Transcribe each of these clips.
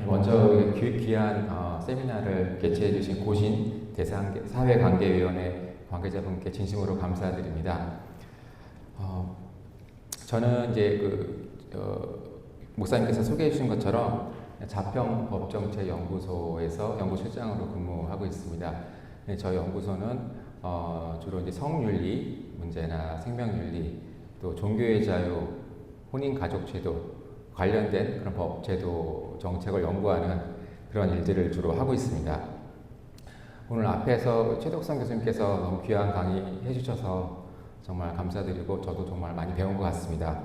먼저 귀한 세미나를 개최해 주신 고신 사회관계위원회 관계자분께 진심으로 감사드립니다. 저는 이제 목사님께서 소개해 주신 것처럼 자평법정체연구소에서 연구실장으로 근무하고 있습니다. 저희 연구소는 주로 이제 성윤리 문제나 생명윤리, 또 종교의 자유, 혼인가족제도 관련된 그런 법, 제도, 정책을 연구하는 그런 일들을 주로 하고 있습니다. 오늘 앞에서 최덕선 교수님께서 너무 귀한 강의 해주셔서 정말 감사드리고 저도 정말 많이 배운 것 같습니다.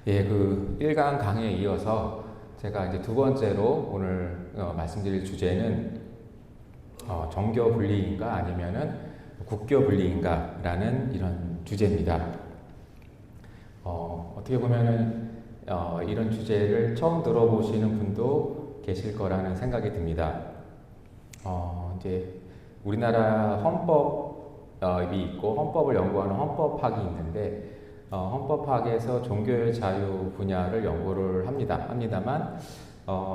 예, 1강 강의에 이어서 제가 이제 두 번째로 오늘 말씀드릴 주제는 정교 분리인가 아니면은 국교 분리인가 라는 이런 주제입니다. 어떻게 보면은 이런 주제를 처음 들어보시는 분도 계실 거라는 생각이 듭니다. 이제 우리나라 헌법이 있고 헌법을 연구하는 헌법학이 있는데 헌법학에서 종교의 자유 분야를 연구를 합니다만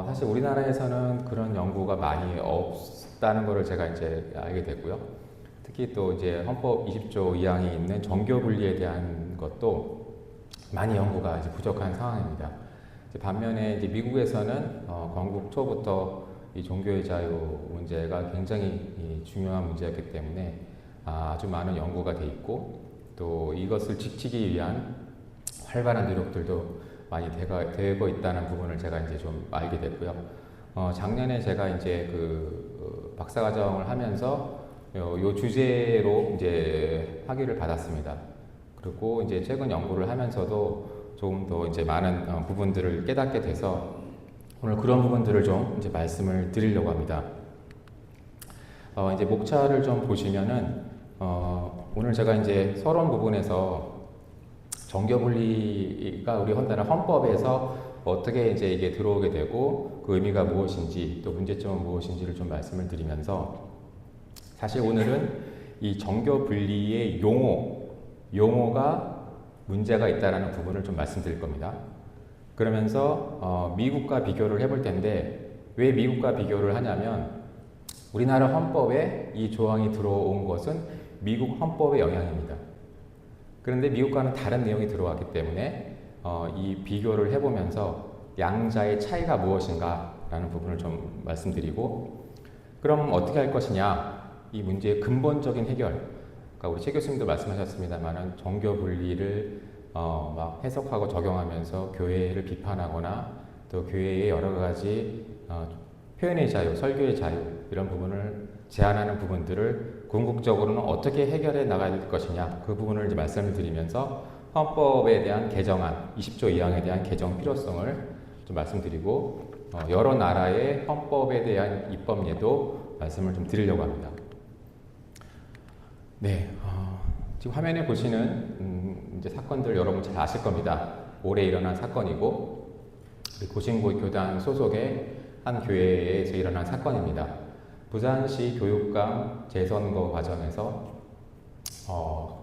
사실 우리나라에서는 그런 연구가 많이 없다는 것을 제가 이제 알게 됐고요. 특히 또 이제 헌법 20조 2항이 있는 정교 분리에 대한 것도 많이 연구가 이제 부족한 상황입니다. 반면에 이제 미국에서는 건국 초부터 이 종교의 자유 문제가 굉장히 중요한 문제였기 때문에 아주 많은 연구가 돼 있고 또 이것을 지키기 위한 활발한 노력들도 많이 되고 있다는 부분을 제가 이제 좀 알게 됐고요. 작년에 제가 이제 박사과정을 하면서 요 주제로 이제 학위를 받았습니다. 그리고 이제 최근 연구를 하면서도 조금 더 이제 많은 부분들을 깨닫게 돼서 오늘 그런 부분들을 좀 이제 말씀을 드리려고 합니다. 이제 목차를 좀 보시면은 오늘 제가 이제 서론 부분에서 정교 분리가 우리 나라 헌법에서 어떻게 이제 이게 들어오게 되고 그 의미가 무엇인지 또 문제점은 무엇인지를 좀 말씀을 드리면서 사실 오늘은 이 정교 분리의 용어가 문제가 있다라는 부분을 좀 말씀드릴 겁니다. 그러면서 미국과 비교를 해볼 텐데 왜 미국과 비교를 하냐면 우리나라 헌법에 이 조항이 들어온 것은 미국 헌법의 영향입니다. 그런데 미국과는 다른 내용이 들어왔기 때문에 이 비교를 해보면서 양자의 차이가 무엇인가 라는 부분을 좀 말씀드리고 그럼 어떻게 할 것이냐 이 문제의 근본적인 해결 우리 최 교수님도 말씀하셨습니다만 정교 분리를 막 해석하고 적용하면서 교회를 비판하거나 또 교회의 여러 가지 표현의 자유, 설교의 자유 이런 부분을 제한하는 부분들을 궁극적으로는 어떻게 해결해 나가야 될 것이냐 그 부분을 이제 말씀을 드리면서 헌법에 대한 개정안 20조 2항에 대한 개정 필요성을 좀 말씀드리고 여러 나라의 헌법에 대한 입법 예도 말씀을 좀 드리려고 합니다. 네, 지금 화면에 보시는 이제 사건들 여러분 잘 아실 겁니다. 올해 일어난 사건이고 고신고교단 소속의 한 교회에서 일어난 사건입니다. 부산시 교육감 재선거 과정에서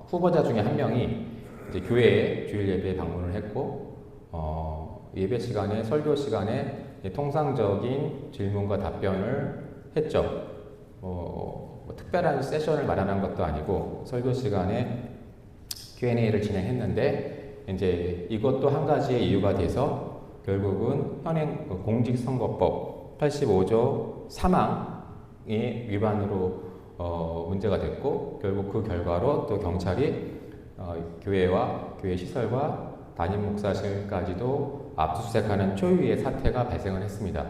후보자 중에 한 명이 이제 교회에 주일 예배에 방문을 했고 예배 시간에 설교 시간에 통상적인 질문과 답변을 했죠. 특별한 세션을 마련한 것도 아니고 설교 시간에 Q&A를 진행했는데 이제 이것도 한 가지의 이유가 돼서 결국은 현행 공직선거법 85조 3항의 위반으로 문제가 됐고 결국 그 결과로 또 경찰이 교회와 교회 시설과 담임 목사실까지도 압수수색하는 초유의 사태가 발생을 했습니다.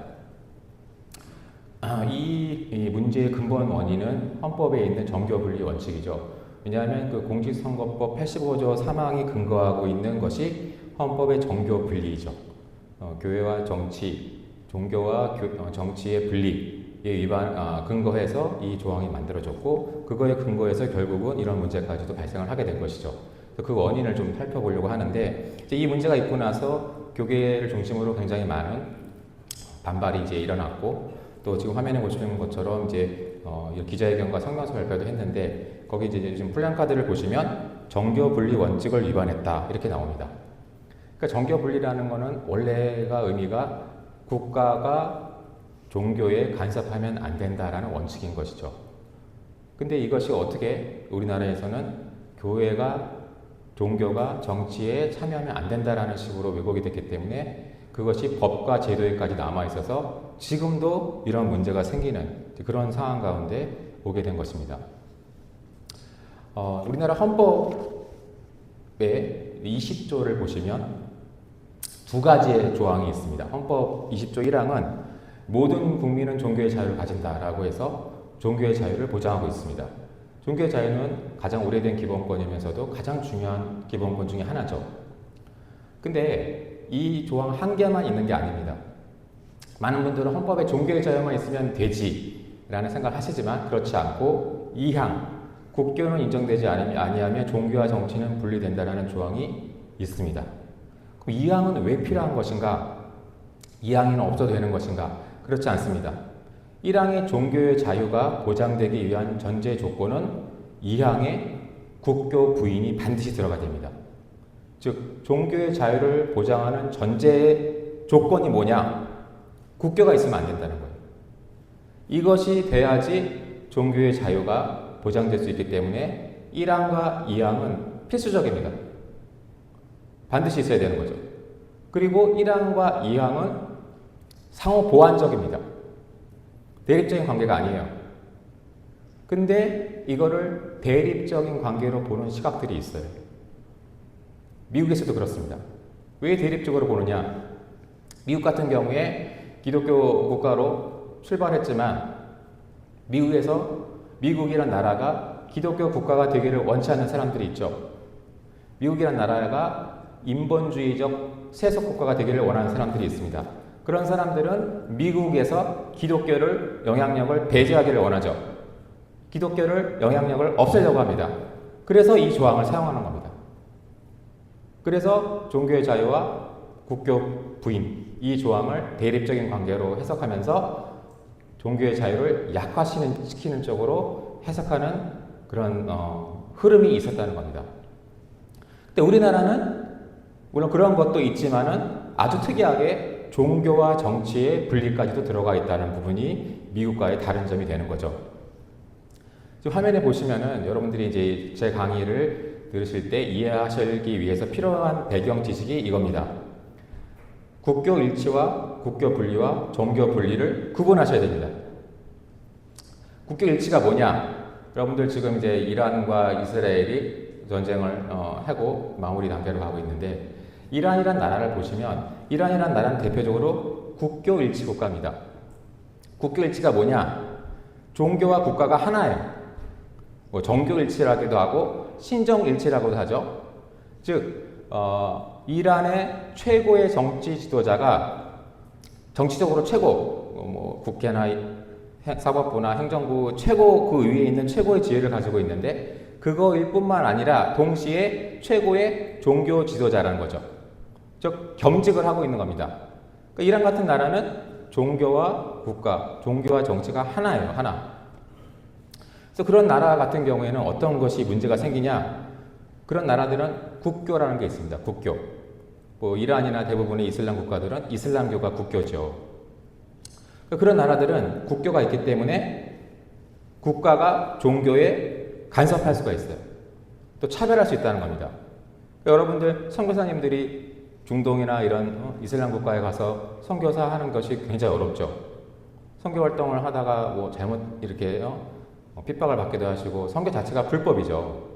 이 문제의 근본 원인은 헌법에 있는 정교분리 원칙이죠. 왜냐하면 그 공직선거법 85조 3항이 근거하고 있는 것이 헌법의 정교분리이죠. 교회와 정치, 종교와 정치의 분리에 근거해서 이 조항이 만들어졌고 그거에 근거해서 결국은 이런 문제까지도 발생을 하게 된 것이죠. 그 원인을 좀 살펴보려고 하는데 이 문제가 있고 나서 교계를 중심으로 굉장히 많은 반발이 이제 일어났고 또 지금 화면에 보시는 것처럼 이제 기자회견과 성명서 발표도 했는데 거기 이제 지금 플랜카드를 보시면 정교 분리 원칙을 위반했다 이렇게 나옵니다. 그러니까 정교 분리라는 거는 원래가 의미가 국가가 종교에 간섭하면 안 된다라는 원칙인 것이죠. 근데 이것이 어떻게 우리나라에서는 종교가 정치에 참여하면 안 된다라는 식으로 왜곡이 됐기 때문에 그것이 법과 제도에까지 남아 있어서 지금도 이런 문제가 생기는 그런 상황 가운데 오게 된 것입니다. 우리나라 헌법의 20조를 보시면 두 가지의 조항이 있습니다. 헌법 20조 1항은 모든 국민은 종교의 자유를 가진다라고 해서 종교의 자유를 보장하고 있습니다. 종교의 자유는 가장 오래된 기본권이면서도 가장 중요한 기본권 중에 하나죠. 근데 이 조항 한 개만 있는 게 아닙니다. 많은 분들은 헌법에 종교의 자유만 있으면 되지라는 생각을 하시지만 그렇지 않고 2항, 국교는 인정되지 아니하면 종교와 정치는 분리된다라는 조항이 있습니다. 그럼 2항은 왜 필요한 것인가? 2항에는 없어도 되는 것인가? 그렇지 않습니다. 1항의 종교의 자유가 보장되기 위한 전제 조건은 2항의 국교 부인이 반드시 들어가야 됩니다. 즉, 종교의 자유를 보장하는 전제 조건이 뭐냐? 국교가 있으면 안 된다는 거예요. 이것이 돼야지 종교의 자유가 보장될 수 있기 때문에 1항과 2항은 필수적입니다. 반드시 있어야 되는 거죠. 그리고 1항과 2항은 상호 보완적입니다. 대립적인 관계가 아니에요. 근데 이거를 대립적인 관계로 보는 시각들이 있어요. 미국에서도 그렇습니다. 왜 대립적으로 보느냐? 미국 같은 경우에 기독교 국가로 출발했지만 미국이란 나라가 기독교 국가가 되기를 원치 않는 사람들이 있죠. 미국이란 나라가 인본주의적 세속 국가가 되기를 원하는 사람들이 있습니다. 그런 사람들은 미국에서 기독교를 영향력을 배제하기를 원하죠. 기독교를 영향력을 없애려고 합니다. 그래서 이 조항을 사용하는 겁니다. 그래서 종교의 자유와 국교 부인 이 조항을 대립적인 관계로 해석하면서 종교의 자유를 약화시키는 쪽으로 해석하는 그런 흐름이 있었다는 겁니다. 근데 우리나라는 물론 그런 것도 있지만은 아주 특이하게 종교와 정치의 분리까지도 들어가 있다는 부분이 미국과의 다른 점이 되는 거죠. 지금 화면에 보시면은 여러분들이 이제 제 강의를 들으실 때 이해하시기 위해서 필요한 배경 지식이 이겁니다. 국교 일치와 국교 분리와 종교 분리를 구분하셔야 됩니다. 국교 일치가 뭐냐? 여러분들 지금 이제 이란과 이스라엘이 전쟁을 하고 마무리 단계로 가고 있는데 이란이란 나라를 보시면 이란이란 나라는 대표적으로 국교 일치 국가입니다. 국교 일치가 뭐냐? 종교와 국가가 하나예요. 뭐 정교 일치라기도 하고 신정 일치라고도 하죠. 즉 이란의 최고의 정치 지도자가 정치적으로 최고 뭐 국회나 사법부나 행정부 최고 그 위에 있는 최고의 지위를 가지고 있는데 그거일 뿐만 아니라 동시에 최고의 종교 지도자라는 거죠. 즉 겸직을 하고 있는 겁니다. 그러니까 이란 같은 나라는 종교와 국가, 종교와 정치가 하나예요. 하나. 그래서 그런 나라 같은 경우에는 어떤 것이 문제가 생기냐? 그런 나라들은 국교라는 게 있습니다. 국교. 뭐 이란이나 대부분의 이슬람 국가들은 이슬람교가 국교죠. 그런 나라들은 국교가 있기 때문에 국가가 종교에 간섭할 수가 있어요. 또 차별할 수 있다는 겁니다. 여러분들 선교사님들이 중동이나 이런 이슬람 국가에 가서 선교사 하는 것이 굉장히 어렵죠. 선교 활동을 하다가 뭐 잘못 이렇게 핍박을 받기도 하시고 선교 자체가 불법이죠.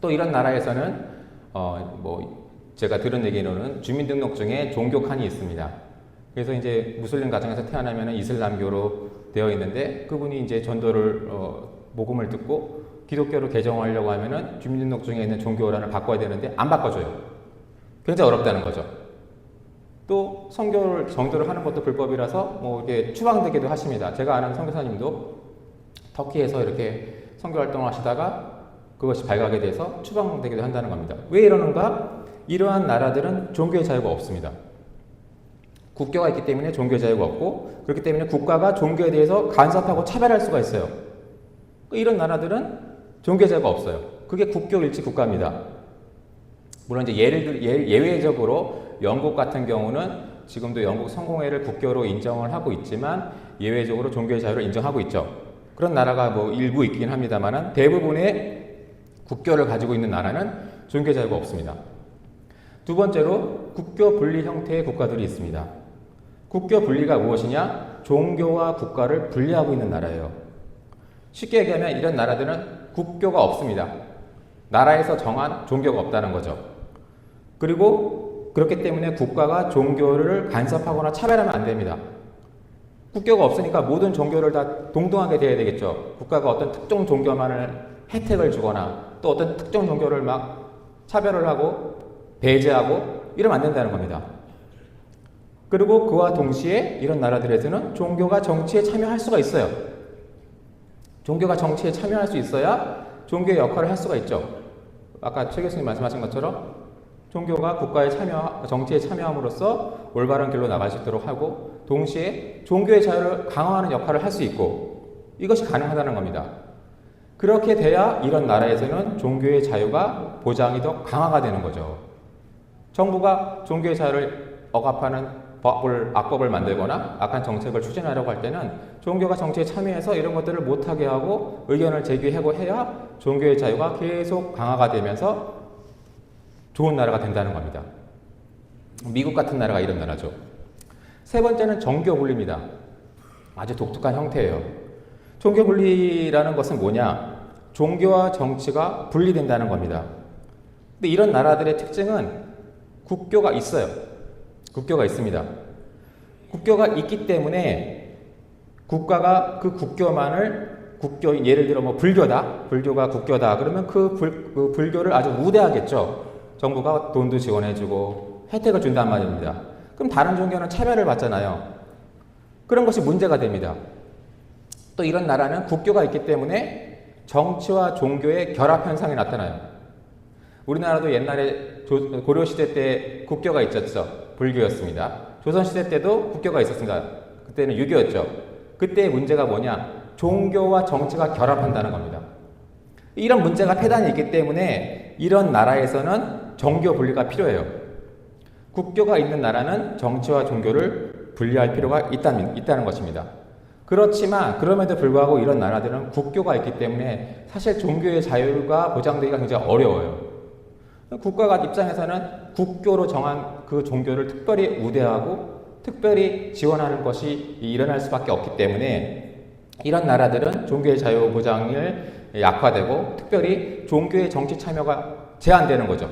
또 이런 나라에서는 뭐 제가 들은 얘기로는 주민등록증에 종교 칸이 있습니다. 그래서 이제 무슬림 가정에서 태어나면 이슬람교로 되어 있는데 그분이 이제 전도를 복음을 듣고 기독교로 개종하려고 하면은 주민등록증에 있는 종교란을 바꿔야 되는데 안 바꿔줘요. 굉장히 어렵다는 거죠. 또 정도를 하는 것도 불법이라서 뭐 이게 추방되기도 하십니다. 제가 아는 선교사님도 터키에서 이렇게 선교 활동을 하시다가 그것이 발각이 돼서 추방되기도 한다는 겁니다. 왜 이러는가? 이러한 나라들은 종교의 자유가 없습니다. 국교가 있기 때문에 종교의 자유가 없고 그렇기 때문에 국가가 종교에 대해서 간섭하고 차별할 수가 있어요. 이런 나라들은 종교의 자유가 없어요. 그게 국교 일치 국가입니다. 물론 이제 예외적으로 영국 같은 경우는 지금도 영국 성공회를 국교로 인정을 하고 있지만 예외적으로 종교의 자유를 인정하고 있죠. 그런 나라가 뭐 일부 있긴 합니다만 대부분의 국교를 가지고 있는 나라는 종교의 자유가 없습니다. 두 번째로 국교 분리 형태의 국가들이 있습니다. 국교 분리가 무엇이냐? 종교와 국가를 분리하고 있는 나라예요. 쉽게 얘기하면 이런 나라들은 국교가 없습니다. 나라에서 정한 종교가 없다는 거죠. 그리고 그렇기 때문에 국가가 종교를 간섭하거나 차별하면 안 됩니다. 국교가 없으니까 모든 종교를 다 동등하게 대해야 되겠죠. 국가가 어떤 특정 종교만을 혜택을 주거나 또 어떤 특정 종교를 막 차별을 하고 배제하고 이러면 안 된다는 겁니다. 그리고 그와 동시에 이런 나라들에서는 종교가 정치에 참여할 수가 있어요. 종교가 정치에 참여할 수 있어야 종교의 역할을 할 수가 있죠. 아까 최 교수님 말씀하신 것처럼 종교가 국가에 정치에 참여함으로써 올바른 길로 나갈 수 있도록 하고 동시에 종교의 자유를 강화하는 역할을 할 수 있고 이것이 가능하다는 겁니다. 그렇게 돼야 이런 나라에서는 종교의 자유가 보장이 더 강화가 되는 거죠. 정부가 종교의 자유를 억압하는 악법을 만들거나 악한 정책을 추진하려고 할 때는 종교가 정치에 참여해서 이런 것들을 못하게 하고 의견을 제기하고 해야 종교의 자유가 계속 강화가 되면서 좋은 나라가 된다는 겁니다. 미국 같은 나라가 이런 나라죠. 세 번째는 정교 분리입니다. 아주 독특한 형태예요. 종교 분리라는 것은 뭐냐? 종교와 정치가 분리된다는 겁니다. 근데 이런 나라들의 특징은 국교가 있어요. 국교가 있습니다. 국교가 있기 때문에 국가가 그 국교만을 예를 들어 뭐 불교가 국교다 그러면 그 불교를 아주 우대하겠죠. 정부가 돈도 지원해주고 혜택을 준단 말입니다. 그럼 다른 종교는 차별을 받잖아요. 그런 것이 문제가 됩니다. 또 이런 나라는 국교가 있기 때문에 정치와 종교의 결합 현상이 나타나요. 우리나라도 옛날에 고려시대 때 국교가 있었죠. 불교였습니다. 조선시대 때도 국교가 있었습니다. 그때는 유교였죠. 그때의 문제가 뭐냐? 종교와 정치가 결합한다는 겁니다. 이런 문제가 폐단이 있기 때문에 이런 나라에서는 정교 분리가 필요해요. 국교가 있는 나라는 정치와 종교를 분리할 필요가 있다는 것입니다. 그렇지만 그럼에도 불구하고 이런 나라들은 국교가 있기 때문에 사실 종교의 자유가 보장되기가 굉장히 어려워요. 국가가 입장에서는 국교로 정한 그 종교를 특별히 우대하고 특별히 지원하는 것이 일어날 수밖에 없기 때문에 이런 나라들은 종교의 자유 보장을 약화되고 특별히 종교의 정치 참여가 제한되는 거죠.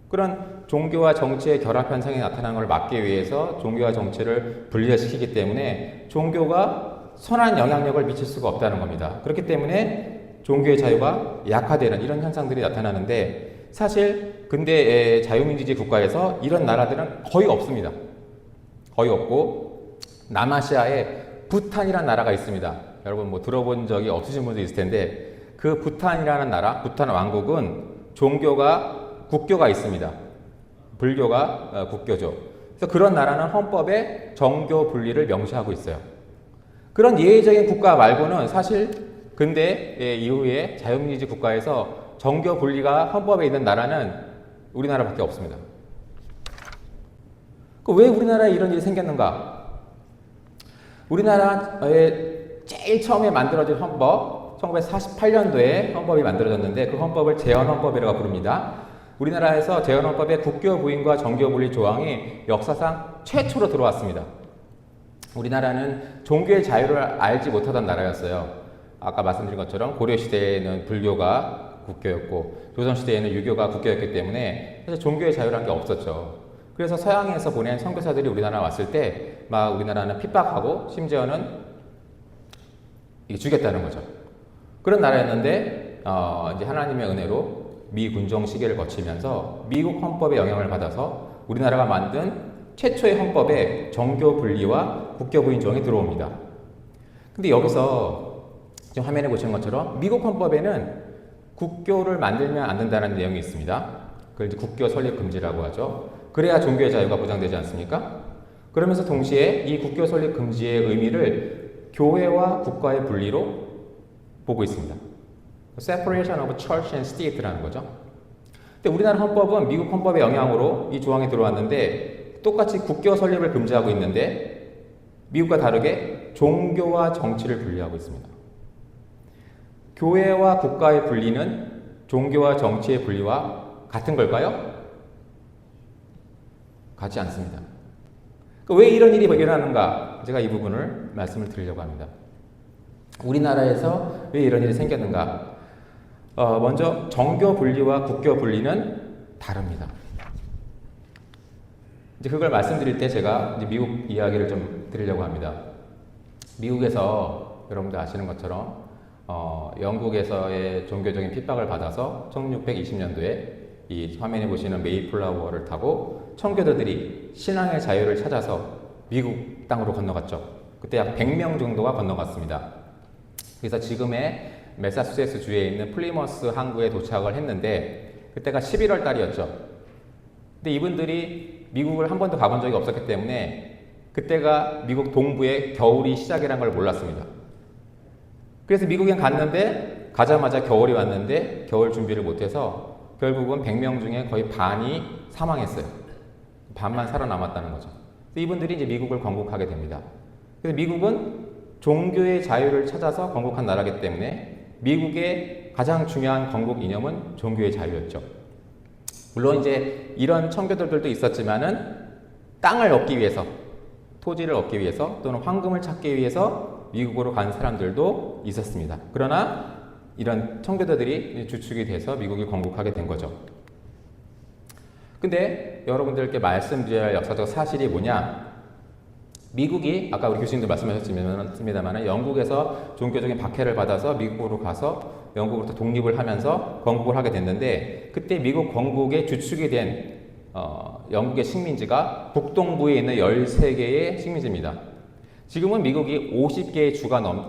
그런 종교와 정치의 결합 현상이 나타나는 걸 막기 위해서 종교와 정치를 분리시키기 때문에 종교가 선한 영향력을 미칠 수가 없다는 겁니다. 그렇기 때문에 종교의 자유가 약화되는 이런 현상들이 나타나는데 사실 근대 자유민주주의 국가에서 이런 나라들은 거의 없습니다. 거의 없고 남아시아에 부탄이라는 나라가 있습니다. 여러분 뭐 들어본 적이 없으신 분도 있을 텐데 그 부탄이라는 나라, 부탄 왕국은 국교가 있습니다. 불교가 국교죠. 그래서 그런 나라는 헌법에 정교 분리를 명시하고 있어요. 그런 예외적인 국가 말고는 사실 근대 이후에 자유민주주의 국가에서 정교 분리가 헌법에 있는 나라는 우리나라밖에 없습니다. 왜 우리나라에 이런 일이 생겼는가? 우리나라에 제일 처음에 만들어진 헌법, 1948년도에 헌법이 만들어졌는데 그 헌법을 제헌헌법이라고 부릅니다. 우리나라에서 제헌헌법에 국교 부인과 정교 분리 조항이 역사상 최초로 들어왔습니다. 우리나라는 종교의 자유를 알지 못하던 나라였어요. 아까 말씀드린 것처럼 고려시대에는 불교가 국교였고 조선시대에는 유교가 국교였기 때문에 사실 종교의 자유라는 게 없었죠. 그래서 서양에서 보낸 선교사들이 우리나라 왔을 때 막 우리나라는 핍박하고 심지어는 죽였다는 거죠. 그런 나라였는데 이제 하나님의 은혜로 미 군정 시기를 거치면서 미국 헌법의 영향을 받아서 우리나라가 만든 최초의 헌법에 정교 분리와 국교 부인 조항이 들어옵니다. 근데 여기서 지금 화면에 보시는 것처럼 미국 헌법에는 국교를 만들면 안 된다는 내용이 있습니다. 그걸 이제 국교 설립 금지라고 하죠. 그래야 종교의 자유가 보장되지 않습니까? 그러면서 동시에 이 국교 설립 금지의 의미를 교회와 국가의 분리로 보고 있습니다. Separation of Church and State라는 거죠. 근데 우리나라 헌법은 미국 헌법의 영향으로 이 조항이 들어왔는데 똑같이 국교 설립을 금지하고 있는데 미국과 다르게 종교와 정치를 분리하고 있습니다. 교회와 국가의 분리는 종교와 정치의 분리와 같은 걸까요? 같지 않습니다. 왜 이런 일이 일어나는가? 제가 이 부분을 말씀을 드리려고 합니다. 우리나라에서 왜 이런 일이 생겼는가? 먼저 정교 분리와 국교 분리는 다릅니다. 이제 그걸 말씀드릴 때 제가 이제 미국 이야기를 좀 드리려고 합니다. 미국에서 여러분들 아시는 것처럼 영국에서의 종교적인 핍박을 받아서 1620년도에 이 화면에 보시는 메이플라워를 타고 청교도들이 신앙의 자유를 찾아서 미국 땅으로 건너갔죠. 그때 약 100명 정도가 건너갔습니다. 그래서 지금의 매사추세츠 주에 있는 플리머스 항구에 도착을 했는데 그때가 11월 달이었죠. 근데 이분들이 미국을 한 번도 가본 적이 없었기 때문에 그때가 미국 동부의 겨울이 시작이라는 걸 몰랐습니다. 그래서 미국에 갔는데 가자마자 겨울이 왔는데 겨울 준비를 못해서 결국은 100명 중에 거의 반이 사망했어요. 반만 살아남았다는 거죠. 이분들이 이제 미국을 건국하게 됩니다. 그래서 미국은 종교의 자유를 찾아서 건국한 나라이기 때문에 미국의 가장 중요한 건국 이념은 종교의 자유였죠. 물론 이제 이런 청교도들도 있었지만은 땅을 얻기 위해서, 토지를 얻기 위해서 또는 황금을 찾기 위해서 미국으로 간 사람들도 있었습니다. 그러나 이런 청교도들이 주축이 돼서 미국이 건국하게 된 거죠. 근데 여러분들께 말씀드려야 할 역사적 사실이 뭐냐? 미국이 아까 우리 교수님도 말씀하셨습니다만 영국에서 종교적인 박해를 받아서 미국으로 가서 영국으로부터 독립을 하면서 건국을 하게 됐는데 그때 미국 건국의 주축이 된 영국의 식민지가 북동부에 있는 13개의 식민지입니다. 지금은 미국이 50개의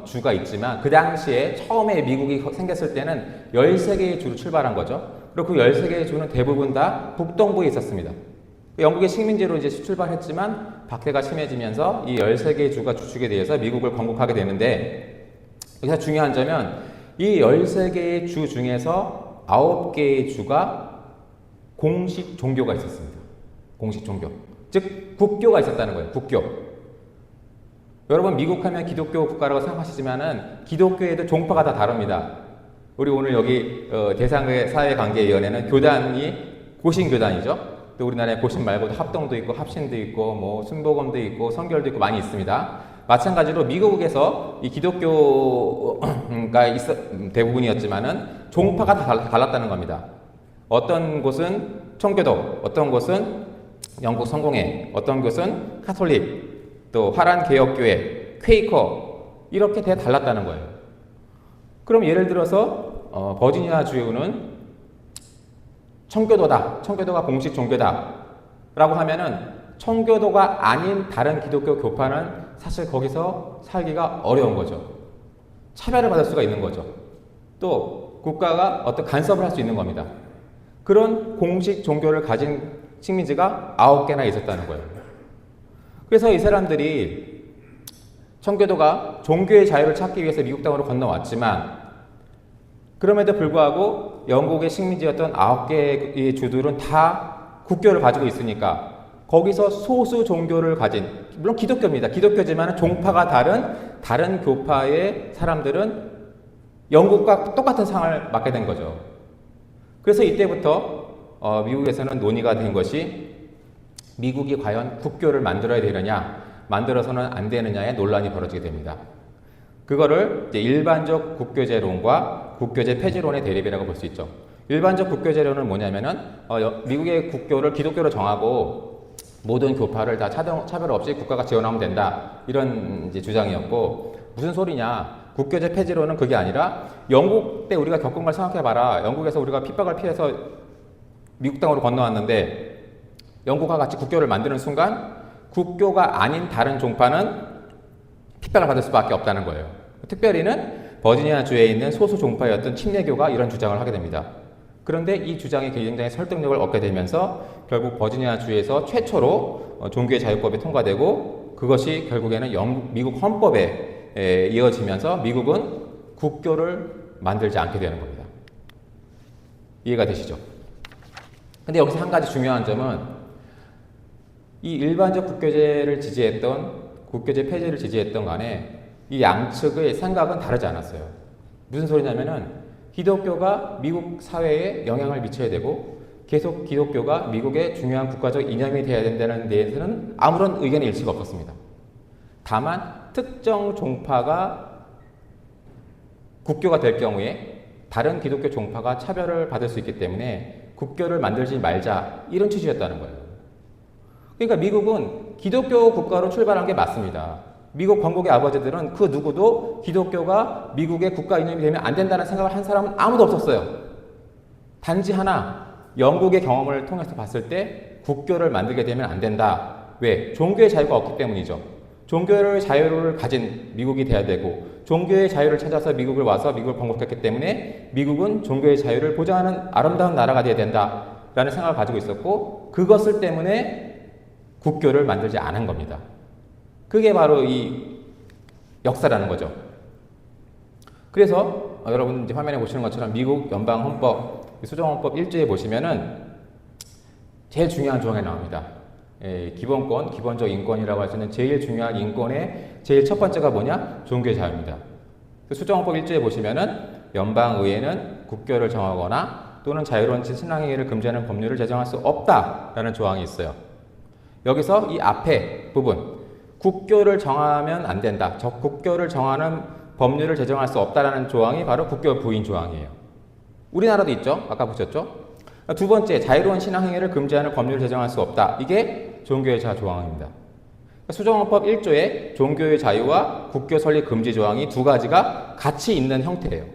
주가 있지만 그 당시에 처음에 미국이 생겼을 때는 13개의 주로 출발한 거죠. 그리고 그 13개의 주는 대부분 다 북동부에 있었습니다. 영국의 식민지로 이제 출발했지만 박해가 심해지면서 이 13개의 주가 주축에 대해서 미국을 건국하게 되는데 여기서 중요한 점은 이 13개의 주 중에서 9개의 주가 공식 종교가 있었습니다. 공식 종교. 즉 국교가 있었다는 거예요. 국교. 여러분 미국 하면 기독교 국가라고 생각하시지만은 기독교에도 종파가 다 다릅니다. 우리 오늘 여기 대사회관계위원회는 교단이 고신교단이죠. 또 우리나라에 고신 말고도 합동도 있고 합신도 있고 뭐 순복음도 있고 성결도 있고 많이 있습니다. 마찬가지로 미국에서 이 기독교가 대부분이었지만은 종파가 다 달랐다는 겁니다. 어떤 곳은 청교도, 어떤 곳은 영국 성공회, 어떤 곳은 카톨릭, 또 화란 개혁교회, 퀘이커 이렇게 다 달랐다는 거예요. 그럼 예를 들어서 버지니아 주는 청교도다, 청교도가 공식 종교다 라고 하면은 청교도가 아닌 다른 기독교 교파는 사실 거기서 살기가 어려운 거죠. 차별을 받을 수가 있는 거죠. 또 국가가 어떤 간섭을 할 수 있는 겁니다. 그런 공식 종교를 가진 식민지가 9개나 있었다는 거예요. 그래서 이 사람들이 청교도가 종교의 자유를 찾기 위해서 미국 땅으로 건너왔지만 그럼에도 불구하고 영국의 식민지였던 9개의 주들은 다 국교를 가지고 있으니까 거기서 소수 종교를 가진, 물론 기독교입니다. 기독교지만 종파가 다른 교파의 사람들은 영국과 똑같은 상을 맞게 된 거죠. 그래서 이때부터 미국에서는 논의가 된 것이 미국이 과연 국교를 만들어야 되느냐, 만들어서는 안 되느냐의 논란이 벌어지게 됩니다. 그거를 이제 일반적 국교제론과 국교제 폐지론의 대립이라고 볼 수 있죠. 일반적 국교제론은 뭐냐면은 미국의 국교를 기독교로 정하고 모든 교파를 다 차별 없이 국가가 지원하면 된다. 이런 이제 주장이었고 무슨 소리냐? 국교제 폐지론은 그게 아니라 영국 때 우리가 겪은 걸 생각해봐라. 영국에서 우리가 핍박을 피해서 미국 땅으로 건너왔는데 영국과 같이 국교를 만드는 순간 국교가 아닌 다른 종파는 핍박을 받을 수밖에 없다는 거예요. 특별히는 버지니아 주에 있는 소수 종파였던 침례교가 이런 주장을 하게 됩니다. 그런데 이 주장이 굉장히 설득력을 얻게 되면서 결국 버지니아 주에서 최초로 종교의 자유법이 통과되고 그것이 결국에는 미국 헌법에 이어지면서 미국은 국교를 만들지 않게 되는 겁니다. 이해가 되시죠? 근데 여기서 한 가지 중요한 점은 이 일반적 국교제를 지지했던, 국교제 폐지를 지지했던 간에 이 양측의 생각은 다르지 않았어요. 무슨 소리냐면은 기독교가 미국 사회에 영향을 미쳐야 되고 계속 기독교가 미국의 중요한 국가적 이념이 되어야 된다는 데에서는 아무런 의견의 일치가 없었습니다. 다만 특정 종파가 국교가 될 경우에 다른 기독교 종파가 차별을 받을 수 있기 때문에 국교를 만들지 말자, 이런 취지였다는 거예요. 그러니까 미국은 기독교 국가로 출발한 게 맞습니다. 미국 건국의 아버지들은 그 누구도 기독교가 미국의 국가 이념이 되면 안 된다는 생각을 한 사람은 아무도 없었어요. 단지 하나, 영국의 경험을 통해서 봤을 때 국교를 만들게 되면 안 된다. 왜? 종교의 자유가 없기 때문이죠. 종교의 자유를 가진 미국이 돼야 되고 종교의 자유를 찾아서 미국을 와서 미국을 건국했기 때문에 미국은 종교의 자유를 보장하는 아름다운 나라가 돼야 된다라는 생각을 가지고 있었고, 그것을 때문에 국교를 만들지 않은 겁니다. 그게 바로 이 역사라는 거죠. 그래서 여러분 이제 화면에 보시는 것처럼 미국 연방 헌법 수정헌법 1조에 보시면은 제일 중요한 조항이 나옵니다. 기본권, 기본적 인권이라고 할 수 있는 제일 중요한 인권의 제일 첫 번째가 뭐냐? 종교의 자유입니다. 수정헌법 1조에 보시면은 연방의회는 국교를 정하거나 또는 자유로운 신앙행위를 금지하는 법률을 제정할 수 없다라는 조항이 있어요. 여기서 이 앞에 부분, 국교를 정하면 안 된다, 국교를 정하는 법률을 제정할 수 없다라는 조항이 바로 국교 부인 조항이에요. 우리나라도 있죠? 아까 보셨죠? 두 번째, 자유로운 신앙행위를 금지하는 법률을 제정할 수 없다. 이게 종교의 자유 조항입니다. 수정헌법 1조에 종교의 자유와 국교 설립 금지 조항이 두 가지가 같이 있는 형태예요.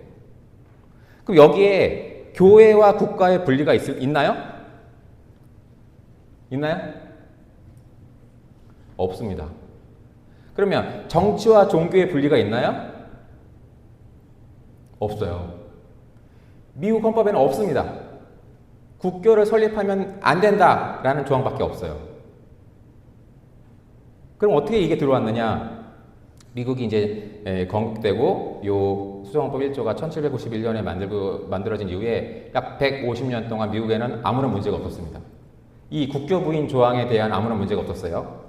그럼 여기에 교회와 국가의 분리가 있나요? 있나요? 없습니다. 그러면 정치와 종교의 분리가 있나요? 없어요. 미국 헌법에는 없습니다. 국교를 설립하면 안 된다라는 조항밖에 없어요. 그럼 어떻게 이게 들어왔느냐? 미국이 이제 건국되고 요 수정헌법 1조가 1791년에 만들어진 이후에 약 150년 동안 미국에는 아무런 문제가 없었습니다. 이 국교 부인 조항에 대한 아무런 문제가 없었어요.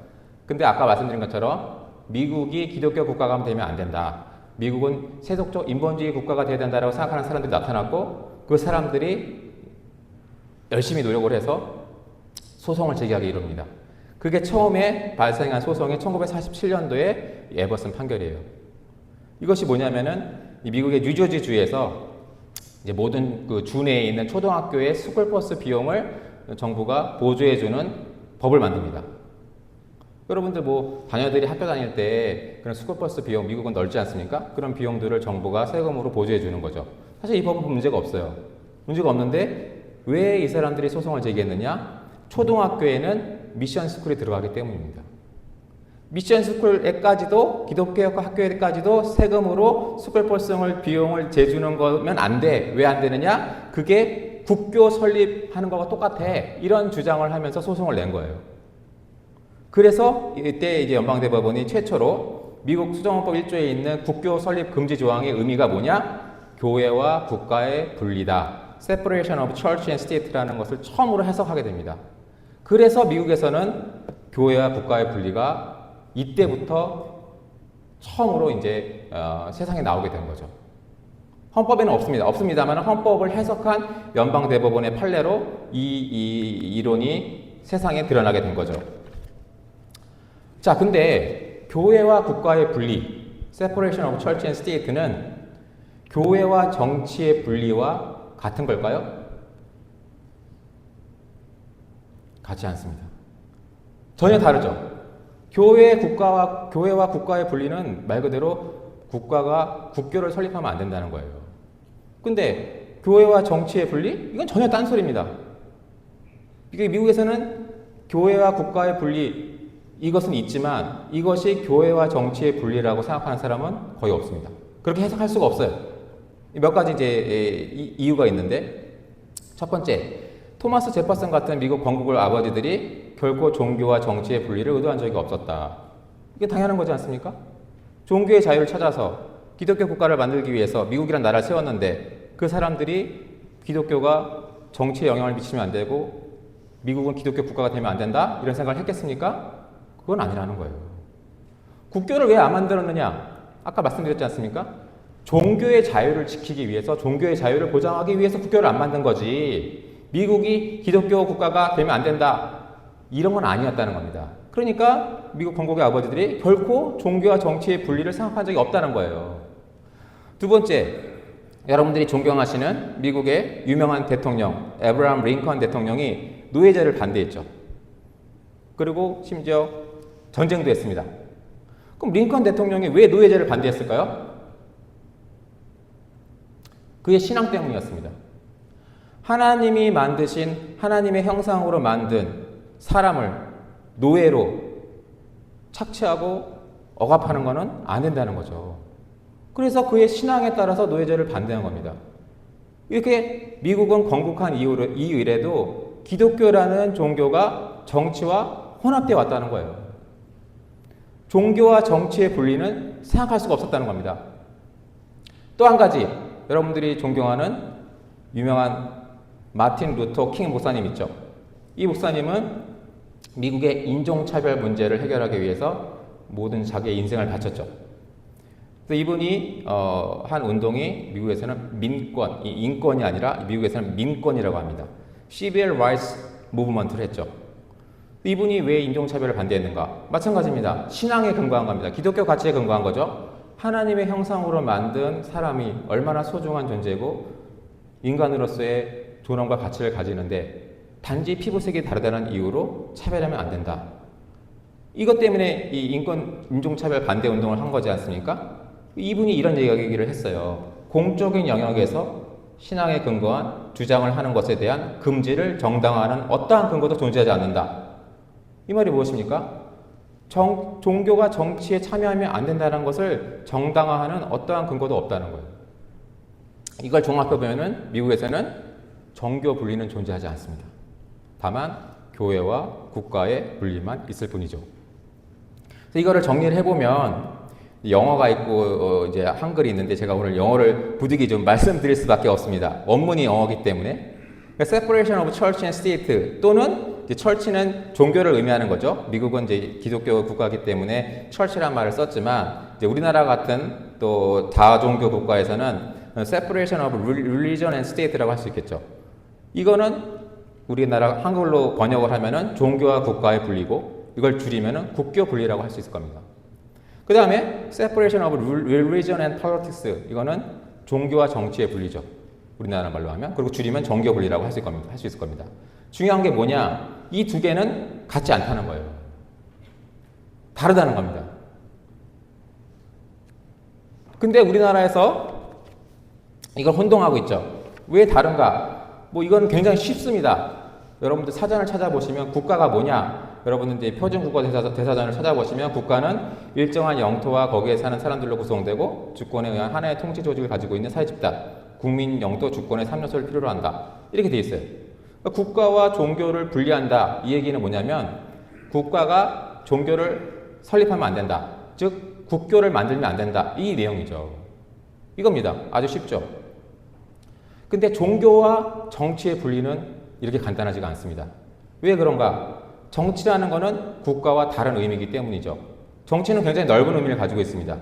근데 아까 말씀드린 것처럼 미국이 기독교 국가가 되면 안 된다. 미국은 세속적 인본주의 국가가 되어야 된다고 생각하는 사람들이 나타났고 그 사람들이 열심히 노력을 해서 소송을 제기하게 이룹니다. 그게 처음에 발생한 소송이 1947년도에 에버슨 판결이에요. 이것이 뭐냐면은 이 미국의 뉴저지주에서 이제 모든 그 주 내에 있는 초등학교의 스쿨버스 비용을 정부가 보조해주는 법을 만듭니다. 여러분들 뭐 자녀들이 학교 다닐 때 그런 스쿨버스 비용, 미국은 넓지 않습니까? 그런 비용들을 정부가 세금으로 보조해 주는 거죠. 사실 이 법은 문제가 없어요. 문제가 없는데 왜 이 사람들이 소송을 제기했느냐? 초등학교에는 미션 스쿨이 들어가기 때문입니다. 미션 스쿨에까지도 기독교 학교에까지도 세금으로 스쿨버스 비용을 재주는 거면 안 돼. 왜 안 되느냐? 그게 국교 설립하는 거와 똑같아. 이런 주장을 하면서 소송을 낸 거예요. 그래서 이때 이제 연방대법원이 최초로 미국 수정헌법 1조에 있는 국교 설립 금지 조항의 의미가 뭐냐? 교회와 국가의 분리다. Separation of Church and State라는 것을 처음으로 해석하게 됩니다. 그래서 미국에서는 교회와 국가의 분리가 이때부터 처음으로 이제 세상에 나오게 된 거죠. 헌법에는 없습니다. 없습니다만 헌법을 해석한 연방대법원의 판례로 이 이론이 세상에 드러나게 된 거죠. 자, 근데 교회와 국가의 분리, Separation of Church and State는 교회와 정치의 분리와 같은 걸까요? 같지 않습니다. 전혀 다르죠. 교회와 국가의 분리는 말 그대로 국가가 국교를 설립하면 안 된다는 거예요. 근데 교회와 정치의 분리? 이건 전혀 딴소리입니다. 이게 미국에서는 교회와 국가의 분리 이것은 있지만 이것이 교회와 정치의 분리라고 생각하는 사람은 거의 없습니다. 그렇게 해석할 수가 없어요. 몇 가지 이제 이유가 있는데, 첫 번째, 토마스 제퍼슨 같은 미국 건국의 아버지들이 결코 종교와 정치의 분리를 의도한 적이 없었다. 이게 당연한 거지 않습니까? 종교의 자유를 찾아서 기독교 국가를 만들기 위해서 미국이란 나라를 세웠는데 그 사람들이 기독교가 정치에 영향을 미치면 안 되고 미국은 기독교 국가가 되면 안 된다? 이런 생각을 했겠습니까? 그건 아니라는 거예요. 국교를 왜 안 만들었느냐? 아까 말씀드렸지 않습니까? 종교의 자유를 지키기 위해서, 종교의 자유를 보장하기 위해서 국교를 안 만든 거지. 미국이 기독교 국가가 되면 안 된다. 이런 건 아니었다는 겁니다. 그러니까 미국 건국의 아버지들이 결코 종교와 정치의 분리를 생각한 적이 없다는 거예요. 두 번째, 여러분들이 존경하시는 미국의 유명한 대통령 에브라함 링컨 대통령이 노예제를 반대했죠. 그리고 심지어 전쟁도 했습니다. 그럼 링컨 대통령이 왜 노예제를 반대했을까요? 그의 신앙 때문이었습니다. 하나님이 만드신, 하나님의 형상으로 만든 사람을 노예로 착취하고 억압하는 것은 안 된다는 거죠. 그래서 그의 신앙에 따라서 노예제를 반대한 겁니다. 이렇게 미국은 건국한 이후에도 기독교라는 종교가 정치와 혼합되어 왔다는 거예요. 종교와 정치의 분리는 생각할 수가 없었다는 겁니다. 또 한 가지, 여러분들이 존경하는 유명한 마틴 루터 킹 목사님 있죠. 이 목사님은 미국의 인종차별 문제를 해결하기 위해서 모든 자기의 인생을 바쳤죠. 그래서 이분이 한 운동이 미국에서는 민권, 인권이 아니라 미국에서는 민권이라고 합니다. Civil Rights Movement를 했죠. 이분이 왜 인종차별을 반대했는가? 마찬가지입니다. 신앙에 근거한 겁니다. 기독교 가치에 근거한 거죠. 하나님의 형상으로 만든 사람이 얼마나 소중한 존재고 인간으로서의 존엄과 가치를 가지는데 단지 피부색이 다르다는 이유로 차별하면 안 된다. 이것 때문에 이 인종차별 반대 운동을 한 거지 않습니까? 이분이 이런 얘기를 했어요. 공적인 영역에서 신앙에 근거한 주장을 하는 것에 대한 금지를 정당화하는 어떠한 근거도 존재하지 않는다. 이 말이 무엇입니까? 종교가 정치에 참여하면 안 된다는 것을 정당화하는 어떠한 근거도 없다는 거예요. 이걸 종합해보면 미국에서는 정교 분리는 존재하지 않습니다. 다만 교회와 국가의 분리만 있을 뿐이죠. 그래서 이거를 정리를 해보면 영어가 있고 이제 한글이 있는데 제가 오늘 영어를 부득이 좀 말씀드릴 수밖에 없습니다. 원문이 영어이기 때문에. Separation of Church and State 또는 철치는 종교를 의미하는 거죠. 미국은 이제 기독교 국가이기 때문에 철치란 말을 썼지만 이제 우리나라 같은 또 다종교 국가에서는 Separation of Religion and State라고 할 수 있겠죠. 이거는 우리나라 한글로 번역을 하면은 종교와 국가의 분리고 이걸 줄이면은 국교 분리라고 할 수 있을 겁니다. 그 다음에 Separation of Religion and Politics 이거는 종교와 정치의 분리죠. 우리나라 말로 하면. 그리고 줄이면 정교 분리라고 할 수 있을 겁니다. 중요한 게 뭐냐? 이 두 개는 같지 않다는 거예요. 다르다는 겁니다. 근데 우리나라에서 이걸 혼동하고 있죠. 왜 다른가? 뭐 이건 굉장히 쉽습니다. 여러분들 사전을 찾아보시면 국가가 뭐냐? 여러분들 이제 표준국가 대사전을 찾아보시면 국가는 일정한 영토와 거기에 사는 사람들로 구성되고 주권에 의한 하나의 통치 조직을 가지고 있는 사회집단, 국민 영토 주권의 3요소를 필요로 한다. 이렇게 돼 있어요. 국가와 종교를 분리한다. 이 얘기는 뭐냐면 국가가 종교를 설립하면 안 된다. 즉 국교를 만들면 안 된다. 이 내용이죠. 이겁니다. 아주 쉽죠. 근데 종교와 정치의 분리는 이렇게 간단하지가 않습니다. 왜 그런가? 정치라는 것은 국가와 다른 의미이기 때문이죠. 정치는 굉장히 넓은 의미를 가지고 있습니다.